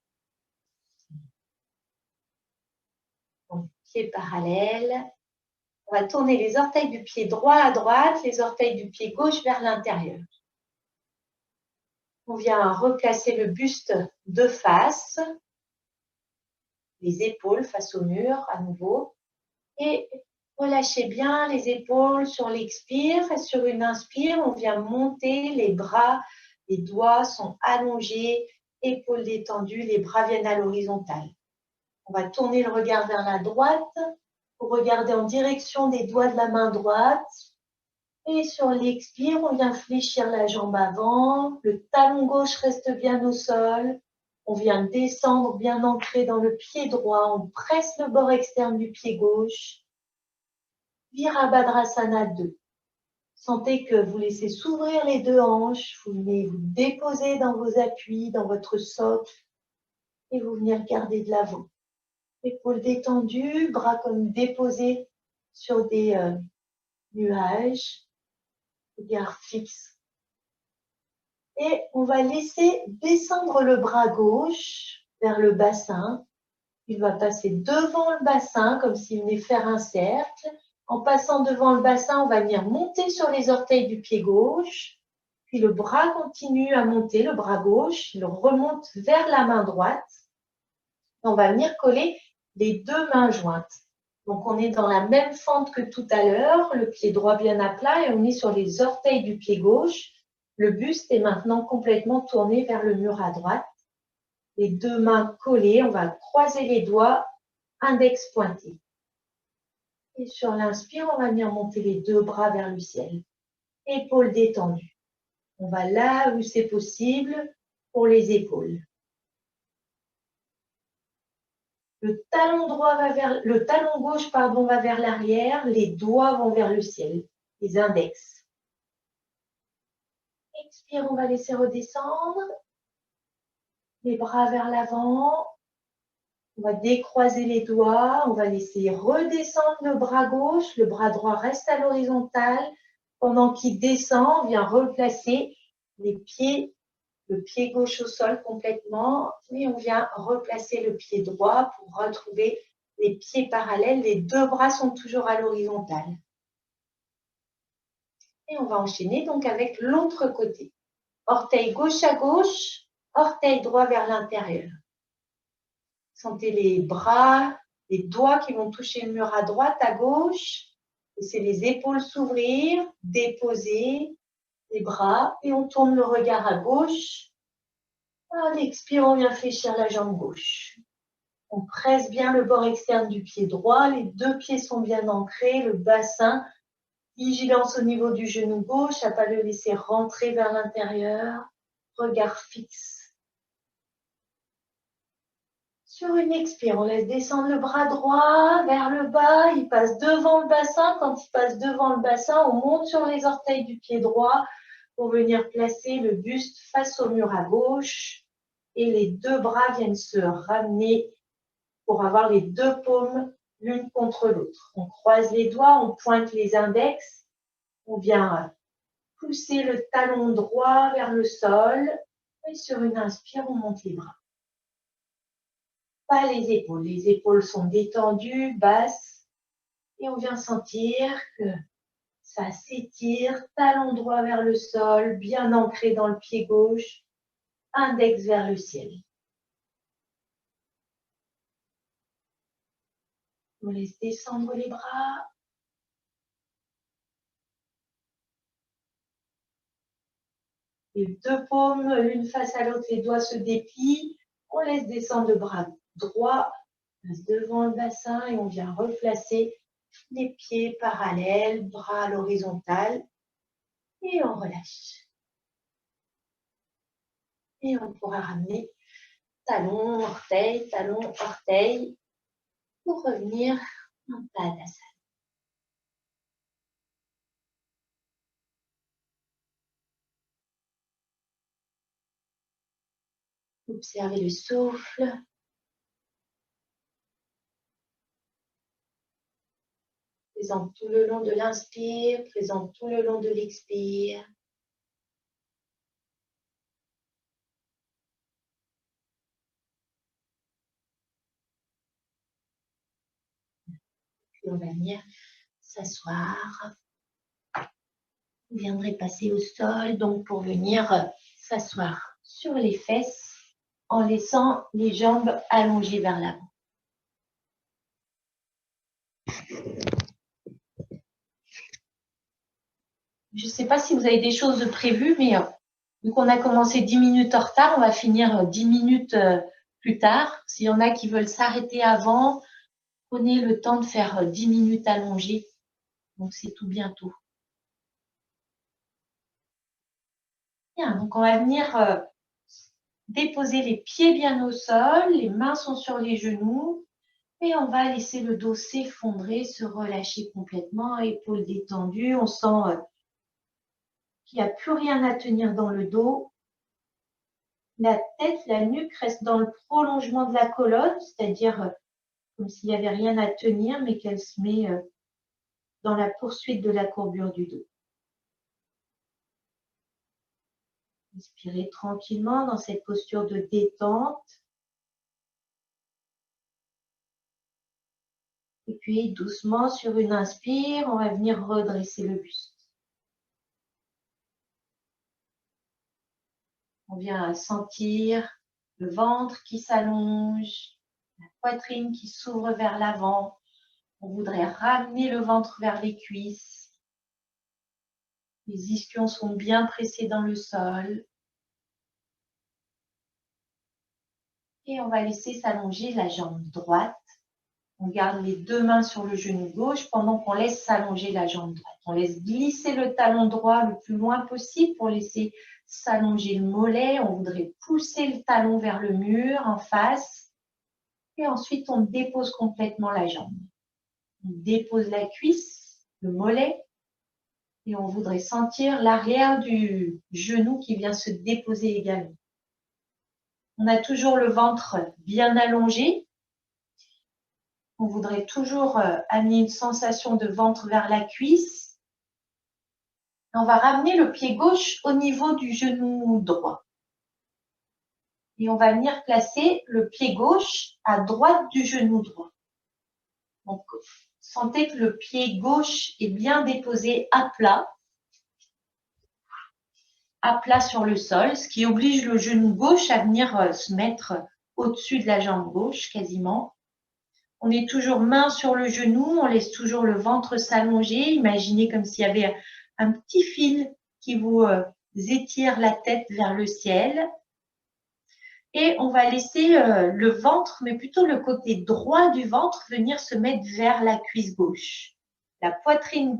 pieds parallèles. On va tourner les orteils du pied droit à droite, les orteils du pied gauche vers l'intérieur. On vient replacer le buste de face, les épaules face au mur à nouveau. Et relâchez bien les épaules sur l'expire. Et sur une inspire, on vient monter les bras, les doigts sont allongés, épaules détendues, les bras viennent à l'horizontale. On va tourner le regard vers la droite pour regarder en direction des doigts de la main droite. Et sur l'expire, on vient fléchir la jambe avant. Le talon gauche reste bien au sol. On vient descendre bien ancré dans le pied droit. On presse le bord externe du pied gauche. Virabhadrasana 2. Sentez que vous laissez s'ouvrir les deux hanches. Vous venez vous déposer dans vos appuis, dans votre socle. Et vous venez regarder de l'avant. Épaules détendues, bras comme déposés sur des nuages. Regard fixe. Et on va laisser descendre le bras gauche vers le bassin. Il va passer devant le bassin comme s'il venait faire un cercle. En passant devant le bassin, on va venir monter sur les orteils du pied gauche. Puis le bras continue à monter, le bras gauche, il remonte vers la main droite. On va venir coller les deux mains jointes. Donc, on est dans la même fente que tout à l'heure, le pied droit bien à plat et on est sur les orteils du pied gauche. Le buste est maintenant complètement tourné vers le mur à droite. Les deux mains collées, on va croiser les doigts, index pointé. Et sur l'inspire, on va venir monter les deux bras vers le ciel. Épaules détendues. On va là où c'est possible pour les épaules. Le talon gauche va vers l'arrière, les doigts vont vers le ciel, les index. Expire, on va laisser redescendre. Les bras vers l'avant. On va décroiser les doigts. On va laisser redescendre le bras gauche. Le bras droit reste à l'horizontale. Pendant qu'il descend, on vient replacer les pieds, le pied gauche au sol complètement. Et on vient replacer le pied droit pour retrouver les pieds parallèles. Les deux bras sont toujours à l'horizontale. Et on va enchaîner donc avec l'autre côté. Orteil gauche à gauche, orteil droit vers l'intérieur. Sentez les bras, les doigts qui vont toucher le mur à droite, à gauche. Laissez les épaules s'ouvrir, déposer les bras et on tourne le regard à gauche. En expirant, on vient fléchir la jambe gauche. On presse bien le bord externe du pied droit, les deux pieds sont bien ancrés, le bassin, vigilance au niveau du genou gauche, à ne pas le laisser rentrer vers l'intérieur, regard fixe. Sur une expire, on laisse descendre le bras droit vers le bas, il passe devant le bassin. Quand il passe devant le bassin, on monte sur les orteils du pied droit pour venir placer le buste face au mur à gauche. Et les deux bras viennent se ramener pour avoir les deux paumes l'une contre l'autre. On croise les doigts, on pointe les index, on vient pousser le talon droit vers le sol. Et sur une inspire, on monte les bras. Pas les épaules. Les épaules sont détendues, basses. Et on vient sentir que ça s'étire. Talon droit vers le sol, bien ancré dans le pied gauche. Index vers le ciel. On laisse descendre les bras. Les deux paumes, l'une face à l'autre, les doigts se déplient. On laisse descendre le bras droit, passe devant le bassin et on vient replacer les pieds parallèles, bras à l'horizontale. Et on relâche. Et on pourra ramener talon, orteil, pour revenir en Tadasana. Observez le souffle. Présent tout le long de l'inspire, présent tout le long de l'expire. Et on va venir s'asseoir. Vous viendrez passer au sol, donc pour venir s'asseoir sur les fesses en laissant les jambes allongées vers l'avant. Je ne sais pas si vous avez des choses prévues, mais vu qu'on a commencé 10 minutes en retard, on va finir 10 minutes plus tard. S'il y en a qui veulent s'arrêter avant, prenez le temps de faire 10 minutes allongées. Donc, c'est tout bientôt. Bien, donc on va venir déposer les pieds bien au sol, les mains sont sur les genoux et on va laisser le dos s'effondrer, se relâcher complètement, épaules détendues. On sent qu'il n'y a plus rien à tenir dans le dos. La tête, la nuque reste dans le prolongement de la colonne, c'est-à-dire comme s'il n'y avait rien à tenir, mais qu'elle se met dans la poursuite de la courbure du dos. Inspirez tranquillement dans cette posture de détente. Et puis doucement, sur une inspire, on va venir redresser le buste. On vient sentir le ventre qui s'allonge, la poitrine qui s'ouvre vers l'avant. On voudrait ramener le ventre vers les cuisses. Les ischions sont bien pressés dans le sol. Et on va laisser s'allonger la jambe droite. On garde les deux mains sur le genou gauche pendant qu'on laisse s'allonger la jambe droite. On laisse glisser le talon droit le plus loin possible pour laisser s'allonger le mollet. On voudrait pousser le talon vers le mur en face. Et ensuite, on dépose complètement la jambe. On dépose la cuisse, le mollet. Et on voudrait sentir l'arrière du genou qui vient se déposer également. On a toujours le ventre bien allongé. On voudrait toujours amener une sensation de ventre vers la cuisse. On va ramener le pied gauche au niveau du genou droit. Et on va venir placer le pied gauche à droite du genou droit. Donc, sentez que le pied gauche est bien déposé à plat sur le sol, ce qui oblige le genou gauche à venir se mettre au-dessus de la jambe gauche quasiment. On est toujours main sur le genou, on laisse toujours le ventre s'allonger. Imaginez comme s'il y avait un petit fil qui vous étire la tête vers le ciel. Et on va laisser le ventre, mais plutôt le côté droit du ventre, venir se mettre vers la cuisse gauche. La poitrine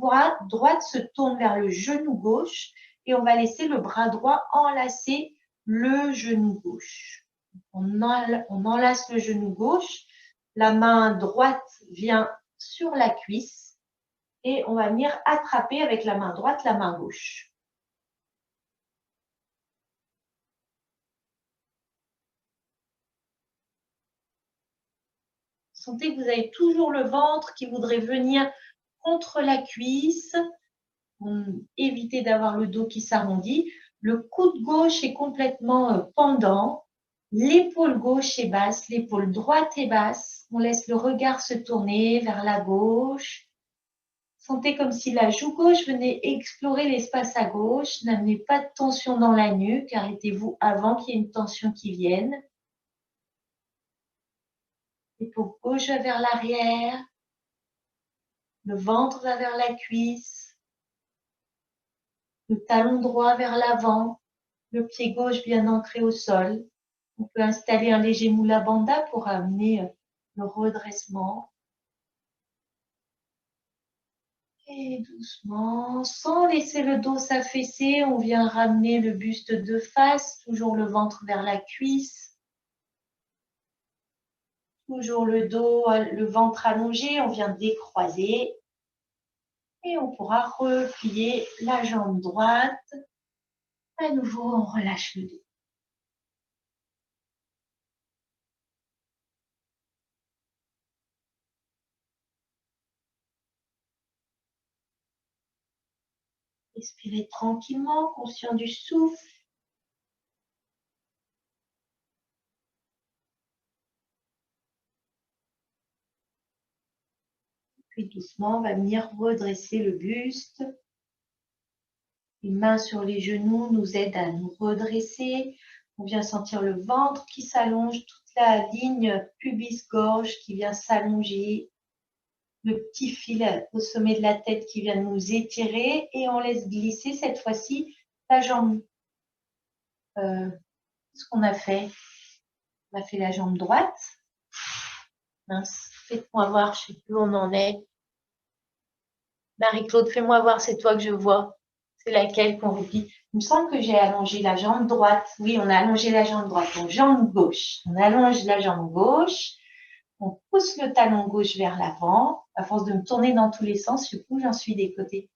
droite se tourne vers le genou gauche et on va laisser le bras droit enlacer le genou gauche. On enlace le genou gauche. La main droite vient sur la cuisse et on va venir attraper avec la main droite la main gauche. Sentez que vous avez toujours le ventre qui voudrait venir contre la cuisse. Évitez d'avoir le dos qui s'arrondit. Le coude gauche est complètement pendant. L'épaule gauche est basse, l'épaule droite est basse. On laisse le regard se tourner vers la gauche. Sentez comme si la joue gauche venait explorer l'espace à gauche. N'amenez pas de tension dans la nuque. Arrêtez-vous avant qu'il y ait une tension qui vienne. L'épaule gauche va vers l'arrière. Le ventre va vers la cuisse. Le talon droit vers l'avant. Le pied gauche bien ancré au sol. On peut installer un léger Mula Bandha pour amener le redressement. Et doucement, sans laisser le dos s'affaisser, on vient ramener le buste de face, toujours le ventre vers la cuisse. Toujours le dos, le ventre allongé, on vient décroiser. Et on pourra replier la jambe droite. À nouveau, on relâche le dos. Expirez tranquillement, conscient du souffle. Puis doucement, on va venir redresser le buste. Les mains sur les genoux nous aident à nous redresser. On vient sentir le ventre qui s'allonge, toute la ligne pubis-gorge qui vient s'allonger. Le petit fil au sommet de la tête qui vient nous étirer. Et on laisse glisser cette fois-ci la jambe. Qu'est-ce qu'on a fait? On a fait la jambe droite. Mince, faites-moi voir, je ne sais plus où on en est. Marie-Claude, fais-moi voir, c'est toi que je vois. C'est laquelle qu'on replie? Il me semble que j'ai allongé la jambe droite. Oui, on a allongé la jambe droite. Donc, jambe gauche. On allonge la jambe gauche. On pousse le talon gauche vers l'avant. À force de me tourner dans tous les sens, du coup, j'en suis des côtés.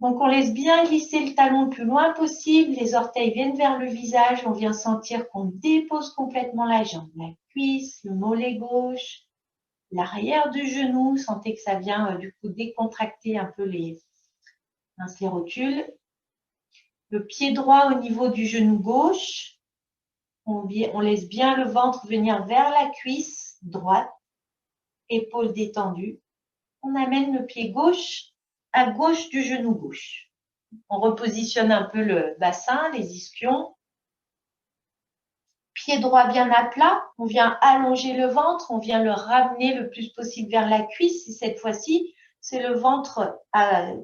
Donc, on laisse bien glisser le talon le plus loin possible. Les orteils viennent vers le visage. On vient sentir qu'on dépose complètement la jambe. La cuisse, le mollet gauche, l'arrière du genou. Sentez que ça vient du coup décontracter un peu les rotules. Le pied droit au niveau du genou gauche. On laisse bien le ventre venir vers la cuisse droite. Épaules détendues. On amène le pied gauche à gauche du genou gauche. On repositionne un peu le bassin, les ischions. Pied droit bien à plat. On vient allonger le ventre. On vient le ramener le plus possible vers la cuisse. Et cette fois-ci, c'est le ventre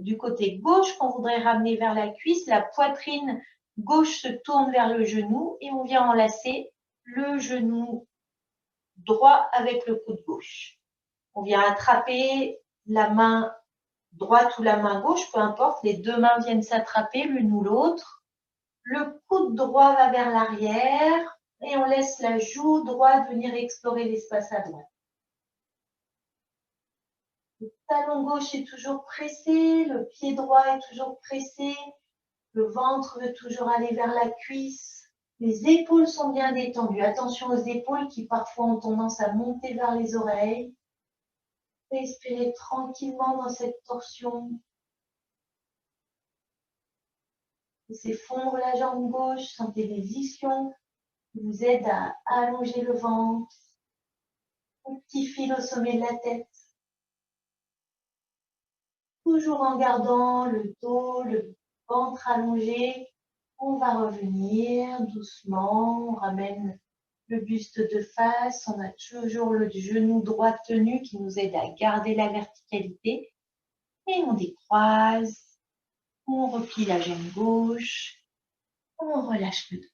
du côté gauche qu'on voudrait ramener vers la cuisse. La poitrine gauche se tourne vers le genou et on vient enlacer le genou droit avec le coude gauche. On vient attraper la main droite ou la main gauche, peu importe, les deux mains viennent s'attraper l'une ou l'autre. Le coude droit va vers l'arrière et on laisse la joue droite venir explorer l'espace à droite. Le talon gauche est toujours pressé, le pied droit est toujours pressé, le ventre veut toujours aller vers la cuisse. Les épaules sont bien détendues. Attention aux épaules qui parfois ont tendance à monter vers les oreilles. Respirez tranquillement dans cette torsion. Laissez fondre la jambe gauche, sentez les ischions qui vous aident à allonger le ventre. Un petit fil au sommet de la tête. Toujours en gardant le dos, le ventre allongé. On va revenir doucement, on ramène le buste de face. On a toujours le genou droit tenu qui nous aide à garder la verticalité. Et on décroise. On replie la jambe gauche. On relâche le dos.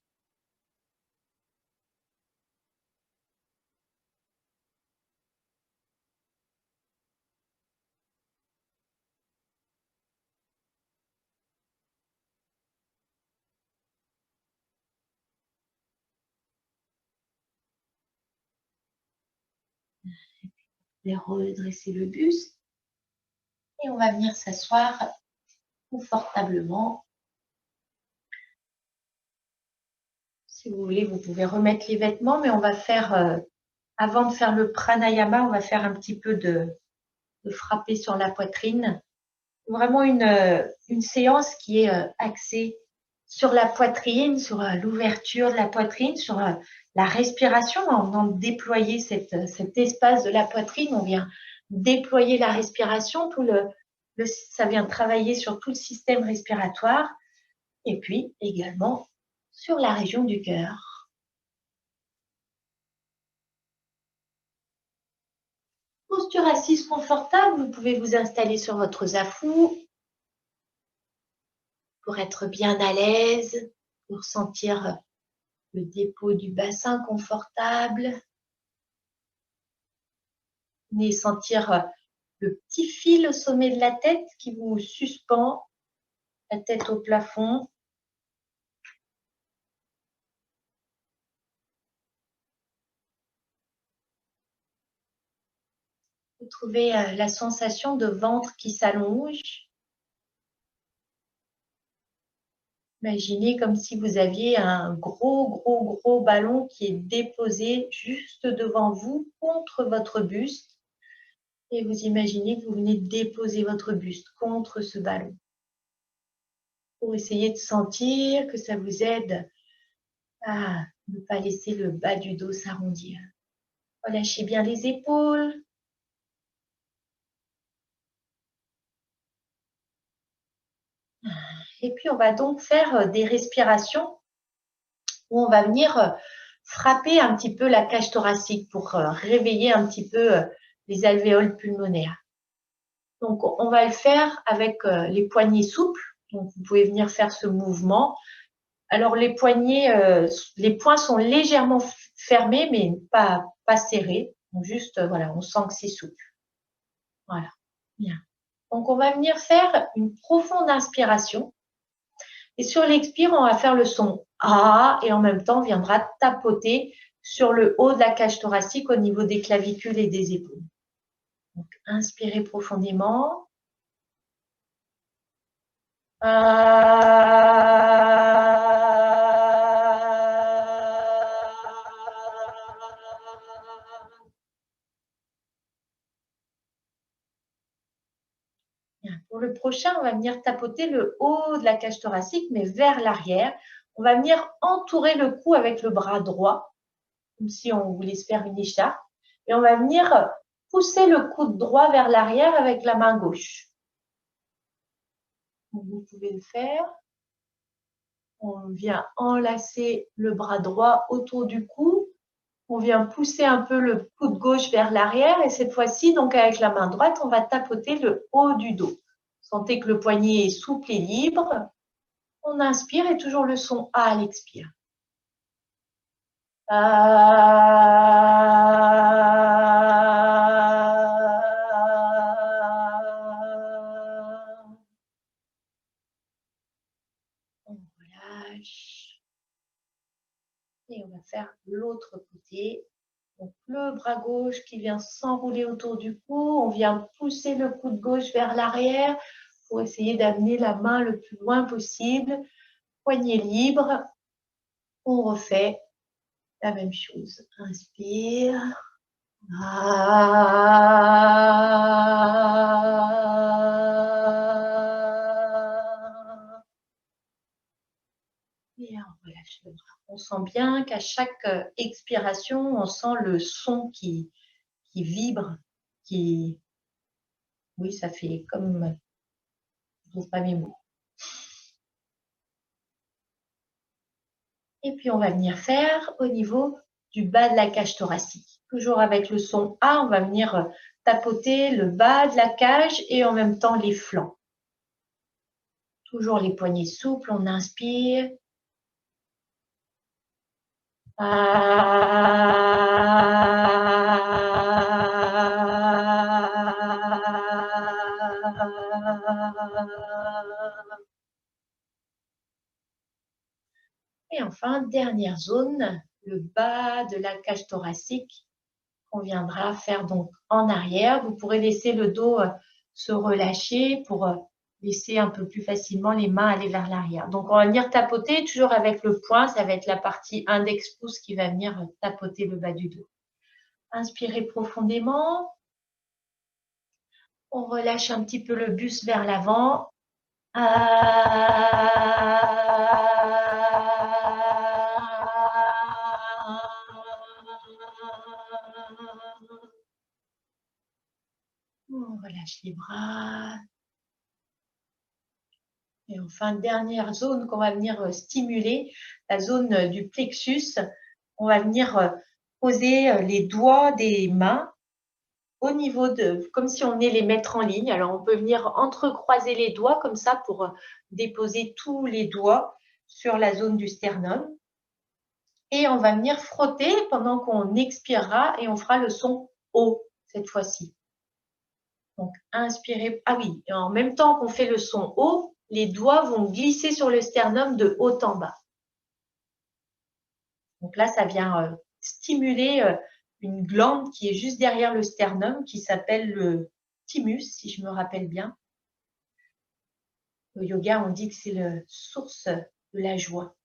On va redresser le buste. Et on va venir s'asseoir confortablement. Si vous voulez, vous pouvez remettre les vêtements, mais on va faire, avant de faire le pranayama, on va faire un petit peu de frapper sur la poitrine. Vraiment une séance qui est axée sur la poitrine, sur l'ouverture de la poitrine, sur la respiration. En venant de déployer cet espace de la poitrine, on vient déployer la respiration. Ça vient travailler sur tout le système respiratoire et puis également sur la région du cœur. Posture assise confortable, vous pouvez vous installer sur votre zafu pour être bien à l'aise, pour sentir le dépôt du bassin confortable. Venez sentir le petit fil au sommet de la tête qui vous suspend, la tête au plafond. Vous trouvez la sensation de ventre qui s'allonge. Imaginez comme si vous aviez un gros ballon qui est déposé juste devant vous contre votre buste. Et vous imaginez que vous venez de déposer votre buste contre ce ballon. Pour essayer de sentir que ça vous aide à ne pas laisser le bas du dos s'arrondir. Relâchez bien les épaules. Et puis, on va donc faire des respirations où on va venir frapper un petit peu la cage thoracique pour réveiller un petit peu les alvéoles pulmonaires. Donc, on va le faire avec les poignets souples. Donc, vous pouvez venir faire ce mouvement. Alors, les poignets, les poings sont légèrement fermés, mais pas serrés. Donc, juste, voilà, on sent que c'est souple. Voilà, bien. Donc, on va venir faire une profonde inspiration. Et sur l'expire, on va faire le son A et en même temps, on viendra tapoter sur le haut de la cage thoracique au niveau des clavicules et des épaules. Donc, inspirez profondément. Pour le prochain, on va venir tapoter le haut de la cage thoracique, mais vers l'arrière. On va venir entourer le cou avec le bras droit, comme si on voulait se faire une écharpe. Et on va venir pousser le coude droit vers l'arrière avec la main gauche. Donc, vous pouvez le faire. On vient enlacer le bras droit autour du cou. On vient pousser un peu le coude gauche vers l'arrière. Et cette fois-ci, donc avec la main droite, on va tapoter le haut du dos. Sentez que le poignet est souple et libre. On inspire et toujours le son A à l'expire. On relâche. Et on va faire l'autre côté. Donc le bras gauche qui vient s'enrouler autour du cou. On vient pousser le coude gauche vers l'arrière pour essayer d'amener la main le plus loin possible. Poignet libre. On refait la même chose. Inspire. Et on relâche le bras. On sent bien qu'à chaque expiration, on sent le son qui vibre, qui... Oui, ça fait comme... Je ne trouve pas mes mots. Et puis, on va venir faire au niveau du bas de la cage thoracique. Toujours avec le son A, on va venir tapoter le bas de la cage et en même temps les flancs. Toujours les poignets souples, on inspire. Et enfin, dernière zone, le bas de la cage thoracique qu'on viendra faire donc en arrière. Vous pourrez laisser le dos se relâcher pour laisser un peu plus facilement les mains aller vers l'arrière. Donc, on va venir tapoter toujours avec le poing. Ça va être la partie index-pouce qui va venir tapoter le bas du dos. Inspirez profondément. On relâche un petit peu le buste vers l'avant. On relâche les bras. Et enfin, dernière zone qu'on va venir stimuler, la zone du plexus. On va venir poser les doigts des mains au niveau de, comme si on venait les mettre en ligne. Alors, on peut venir entrecroiser les doigts comme ça pour déposer tous les doigts sur la zone du sternum. Et on va venir frotter pendant qu'on expirera et on fera le son O cette fois-ci. Donc, inspirez. Ah oui, et en même temps qu'on fait le son O, les doigts vont glisser sur le sternum de haut en bas. Donc là, ça vient stimuler une glande qui est juste derrière le sternum qui s'appelle le thymus, si je me rappelle bien. Au yoga, on dit que c'est la source de la joie.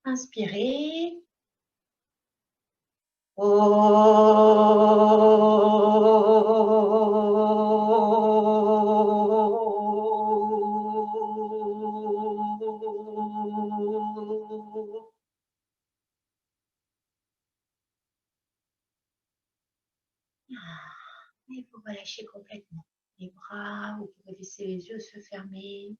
Inspirez. Et vous relâchez complètement les bras, vous pouvez laisser les yeux se fermer.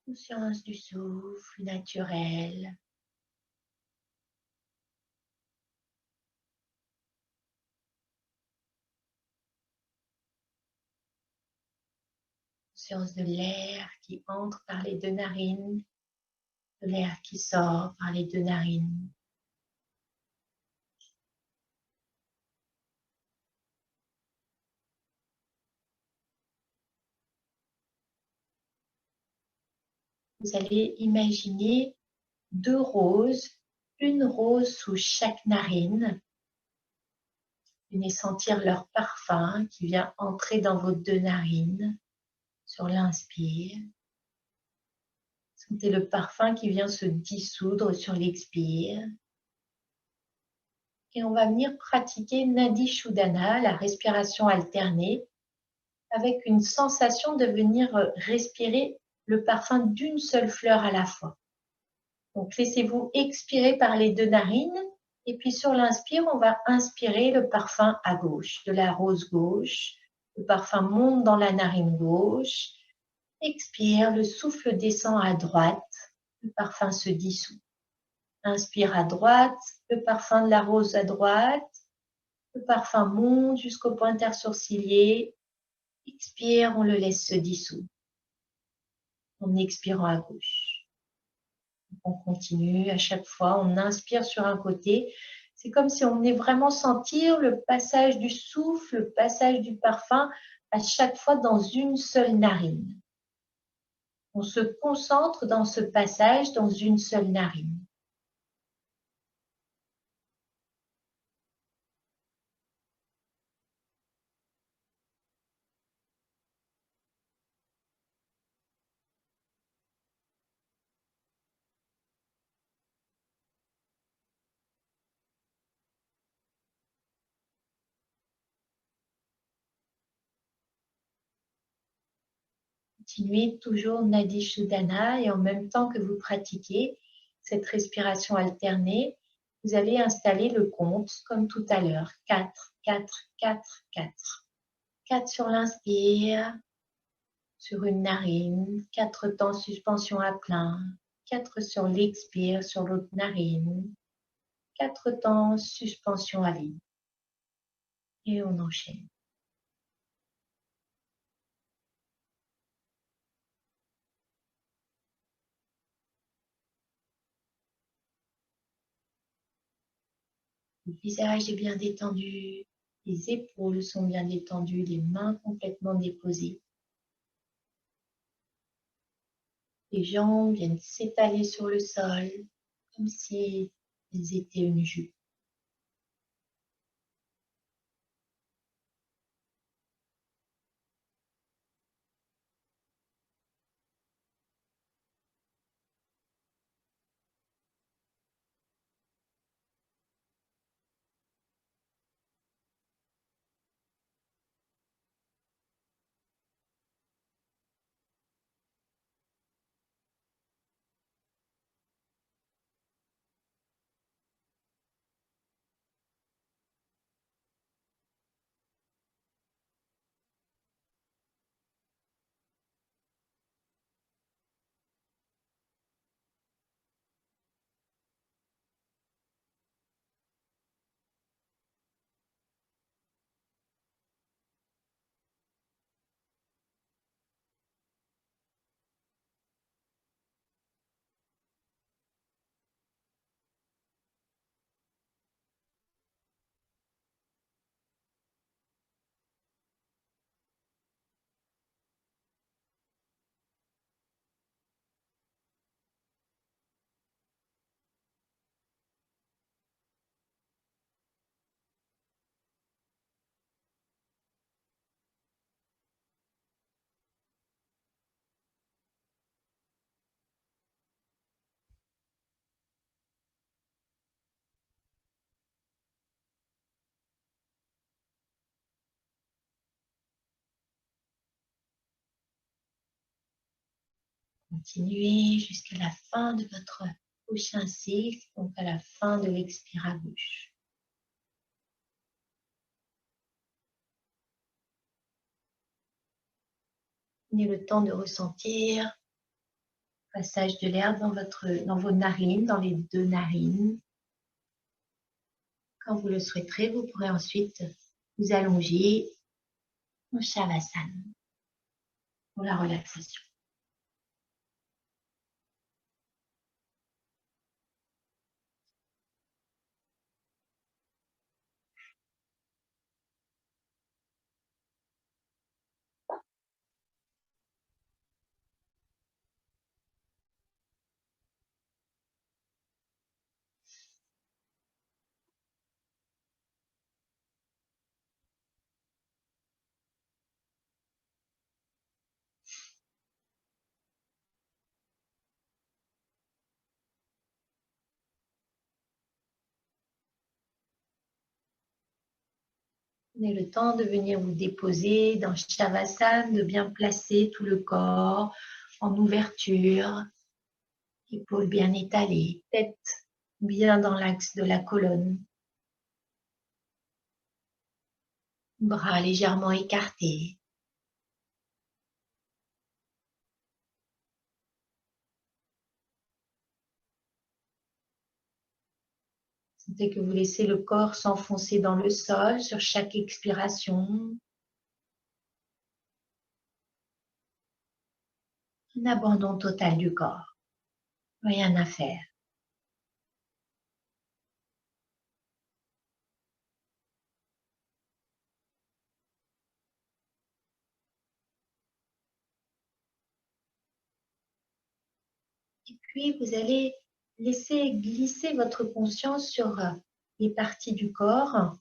Conscience du souffle naturel. Conscience de l'air qui entre par les deux narines, de l'air qui sort par les deux narines. Vous allez imaginer deux roses, une rose sous chaque narine. Venez sentir leur parfum qui vient entrer dans vos deux narines sur l'inspire. Sentez le parfum qui vient se dissoudre sur l'expire. Et on va venir pratiquer Nadi Shodhana, la respiration alternée, avec une sensation de venir respirer le parfum d'une seule fleur à la fois. Donc laissez-vous expirer par les deux narines et puis sur l'inspire, on va inspirer le parfum à gauche, de la rose gauche. Le parfum monte dans la narine gauche. Expire, le souffle descend à droite, le parfum se dissout. Inspire à droite, le parfum de la rose à droite. Le parfum monte jusqu'au pointeur sourcilier. Expire, on le laisse se dissoudre en expirant à gauche. On continue à chaque fois, on inspire sur un côté. C'est comme si on venait vraiment sentir le passage du souffle, le passage du parfum à chaque fois dans une seule narine. On se concentre dans ce passage dans une seule narine. Continuez toujours Nadi Shodhana et en même temps que vous pratiquez cette respiration alternée, vous allez installer le compte comme tout à l'heure. 4, 4, 4, 4. 4 sur l'inspire, sur une narine, 4 temps suspension à plein, 4 sur l'expire, sur l'autre narine, 4 temps suspension à vide. Et on enchaîne. Le visage est bien détendu, les épaules sont bien détendues, les mains complètement déposées. Les jambes viennent s'étaler sur le sol comme si elles étaient une jupe. Continuez jusqu'à la fin de votre prochain cycle, donc à la fin de l'expire à gauche. Prenez le temps de ressentir Passage de l'air dans vos narines, dans les deux narines. Quand vous le souhaiterez, vous pourrez ensuite vous allonger au Shavasana pour la relaxation. Prenez le temps de venir vous déposer dans Shavasana, de bien placer tout le corps en ouverture, épaules bien étalées, tête bien dans l'axe de la colonne, bras légèrement écartés. Sentez que vous laissez le corps s'enfoncer dans le sol sur chaque expiration. Un abandon total du corps. Rien à faire. Et puis, vous allez laisser glisser votre conscience sur les parties du corps,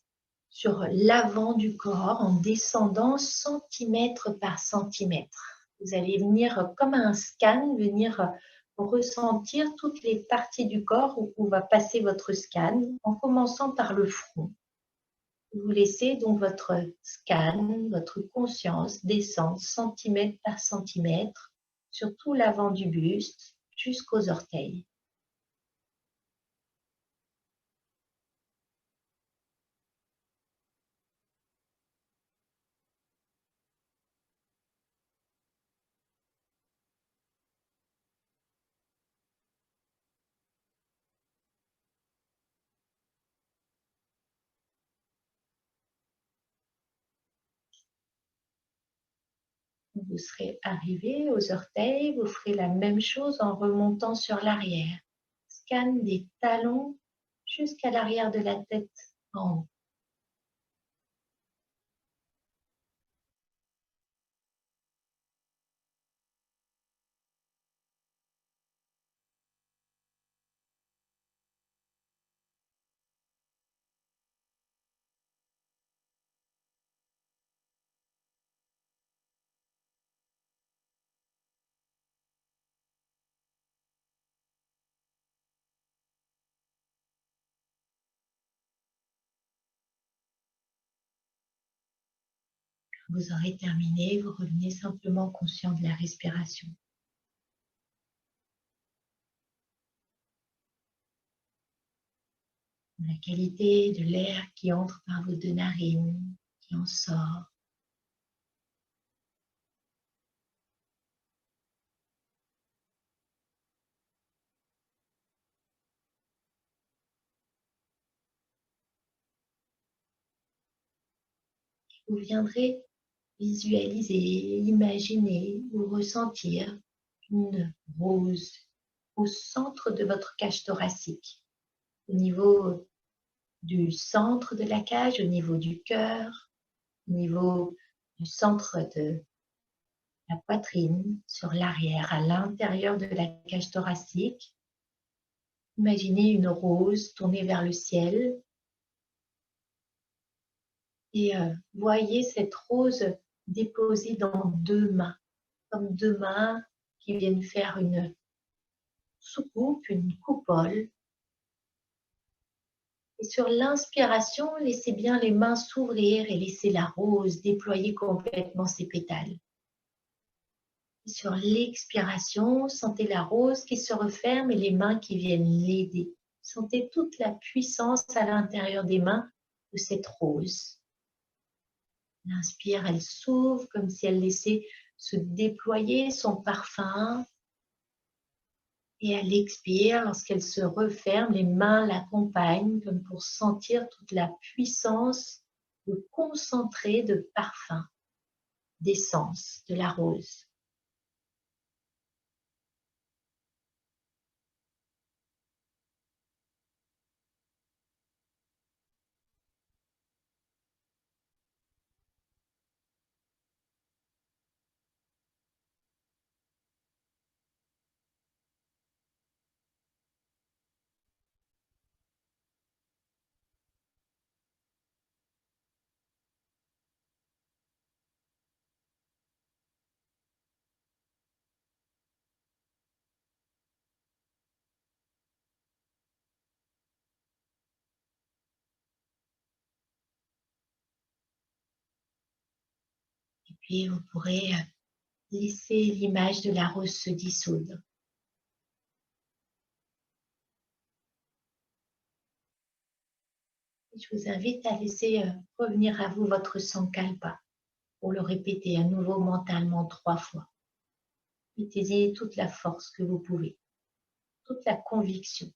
sur l'avant du corps, en descendant centimètre par centimètre. Vous allez venir, comme un scan, venir ressentir toutes les parties du corps où va passer votre scan, en commençant par le front. Vous laissez donc votre scan, votre conscience descendre centimètre par centimètre sur tout l'avant du buste jusqu'aux orteils. Vous serez arrivé aux orteils, vous ferez la même chose en remontant sur l'arrière. Scan des talons jusqu'à l'arrière de la tête en haut. Quand vous aurez terminé, vous revenez simplement conscient de la respiration. La qualité de l'air qui entre par vos deux narines, qui en sort. Vous viendrez visualiser, imaginer ou ressentir une rose au centre de votre cage thoracique, au niveau du centre de la cage, au niveau du cœur, au niveau du centre de la poitrine, sur l'arrière, à l'intérieur de la cage thoracique. Imaginez une rose tournée vers le ciel et voyez cette rose déposée dans deux mains, comme deux mains qui viennent faire une soucoupe, une coupole. Et sur l'inspiration, laissez bien les mains s'ouvrir et laissez la rose déployer complètement ses pétales. Et sur l'expiration, sentez la rose qui se referme et les mains qui viennent l'aider. Sentez toute la puissance à l'intérieur des mains de cette rose. L'inspire, elle s'ouvre comme si elle laissait se déployer son parfum. Et à l'expire, lorsqu'elle se referme, les mains l'accompagnent comme pour sentir toute la puissance de concentré de parfum, d'essence, de la rose. Et puis vous pourrez laisser l'image de la rose se dissoudre. Je vous invite à laisser revenir à vous votre sankalpa pour le répéter à nouveau mentalement 3 fois. Mettez-y toute la force que vous pouvez, toute la conviction.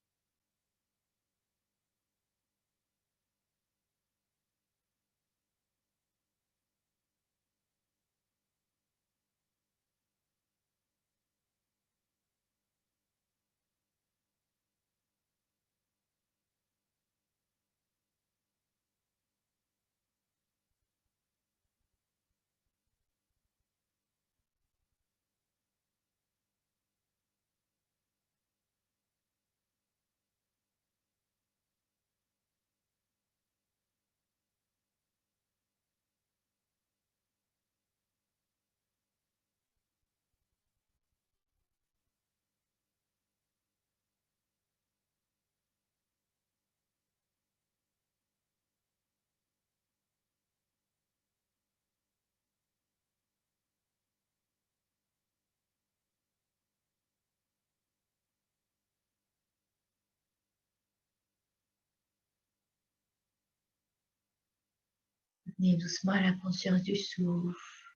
Venez doucement à la conscience du souffle.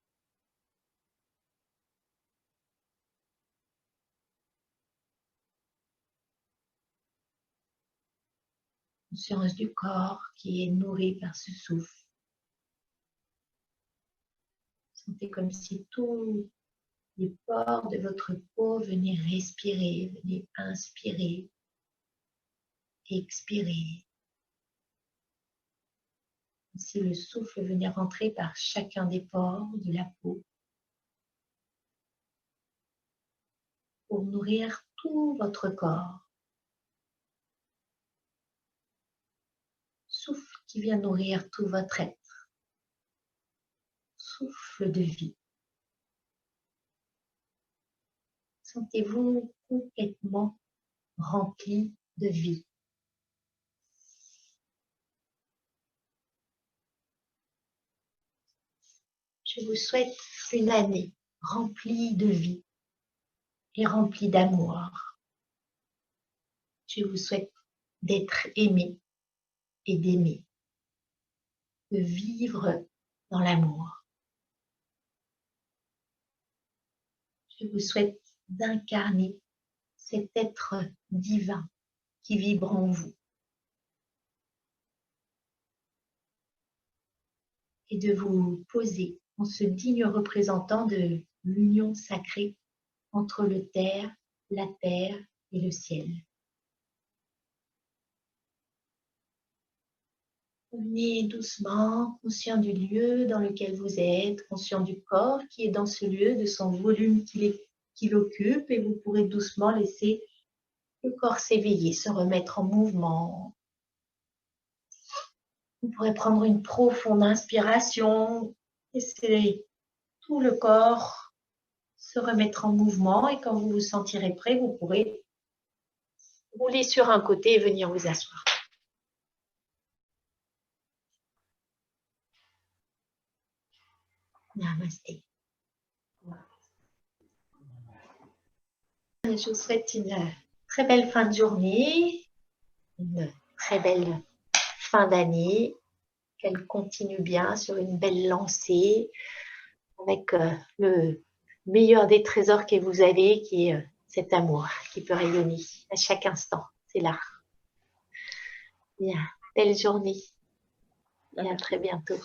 Conscience du corps qui est nourri par ce souffle. Sentez comme si tous les pores de votre peau venaient respirer, venaient inspirer, expirer. Comme si le souffle venait rentrer par chacun des pores de la peau pour nourrir tout votre corps. Souffle qui vient nourrir tout votre être. Souffle de vie. Sentez-vous complètement rempli de vie. Je vous souhaite une année remplie de vie et remplie d'amour. Je vous souhaite d'être aimé et d'aimer, de vivre dans l'amour. Je vous souhaite d'incarner cet être divin qui vibre en vous et de vous poser en ce digne représentant de l'union sacrée entre la terre et le ciel. Venez doucement, conscient du lieu dans lequel vous êtes, conscient du corps qui est dans ce lieu, de son volume qu'il occupe, et vous pourrez doucement laisser le corps s'éveiller, se remettre en mouvement. Vous pourrez prendre une profonde inspiration, laisser tout le corps se remettre en mouvement, et quand vous vous sentirez prêt, vous pourrez rouler sur un côté et venir vous asseoir. Namasté. Je vous souhaite une très belle fin de journée, une très belle fin d'année, qu'elle continue bien sur une belle lancée, avec le meilleur des trésors que vous avez, qui est cet amour qui peut rayonner à chaque instant. C'est là. Bien, belle journée et à très bientôt.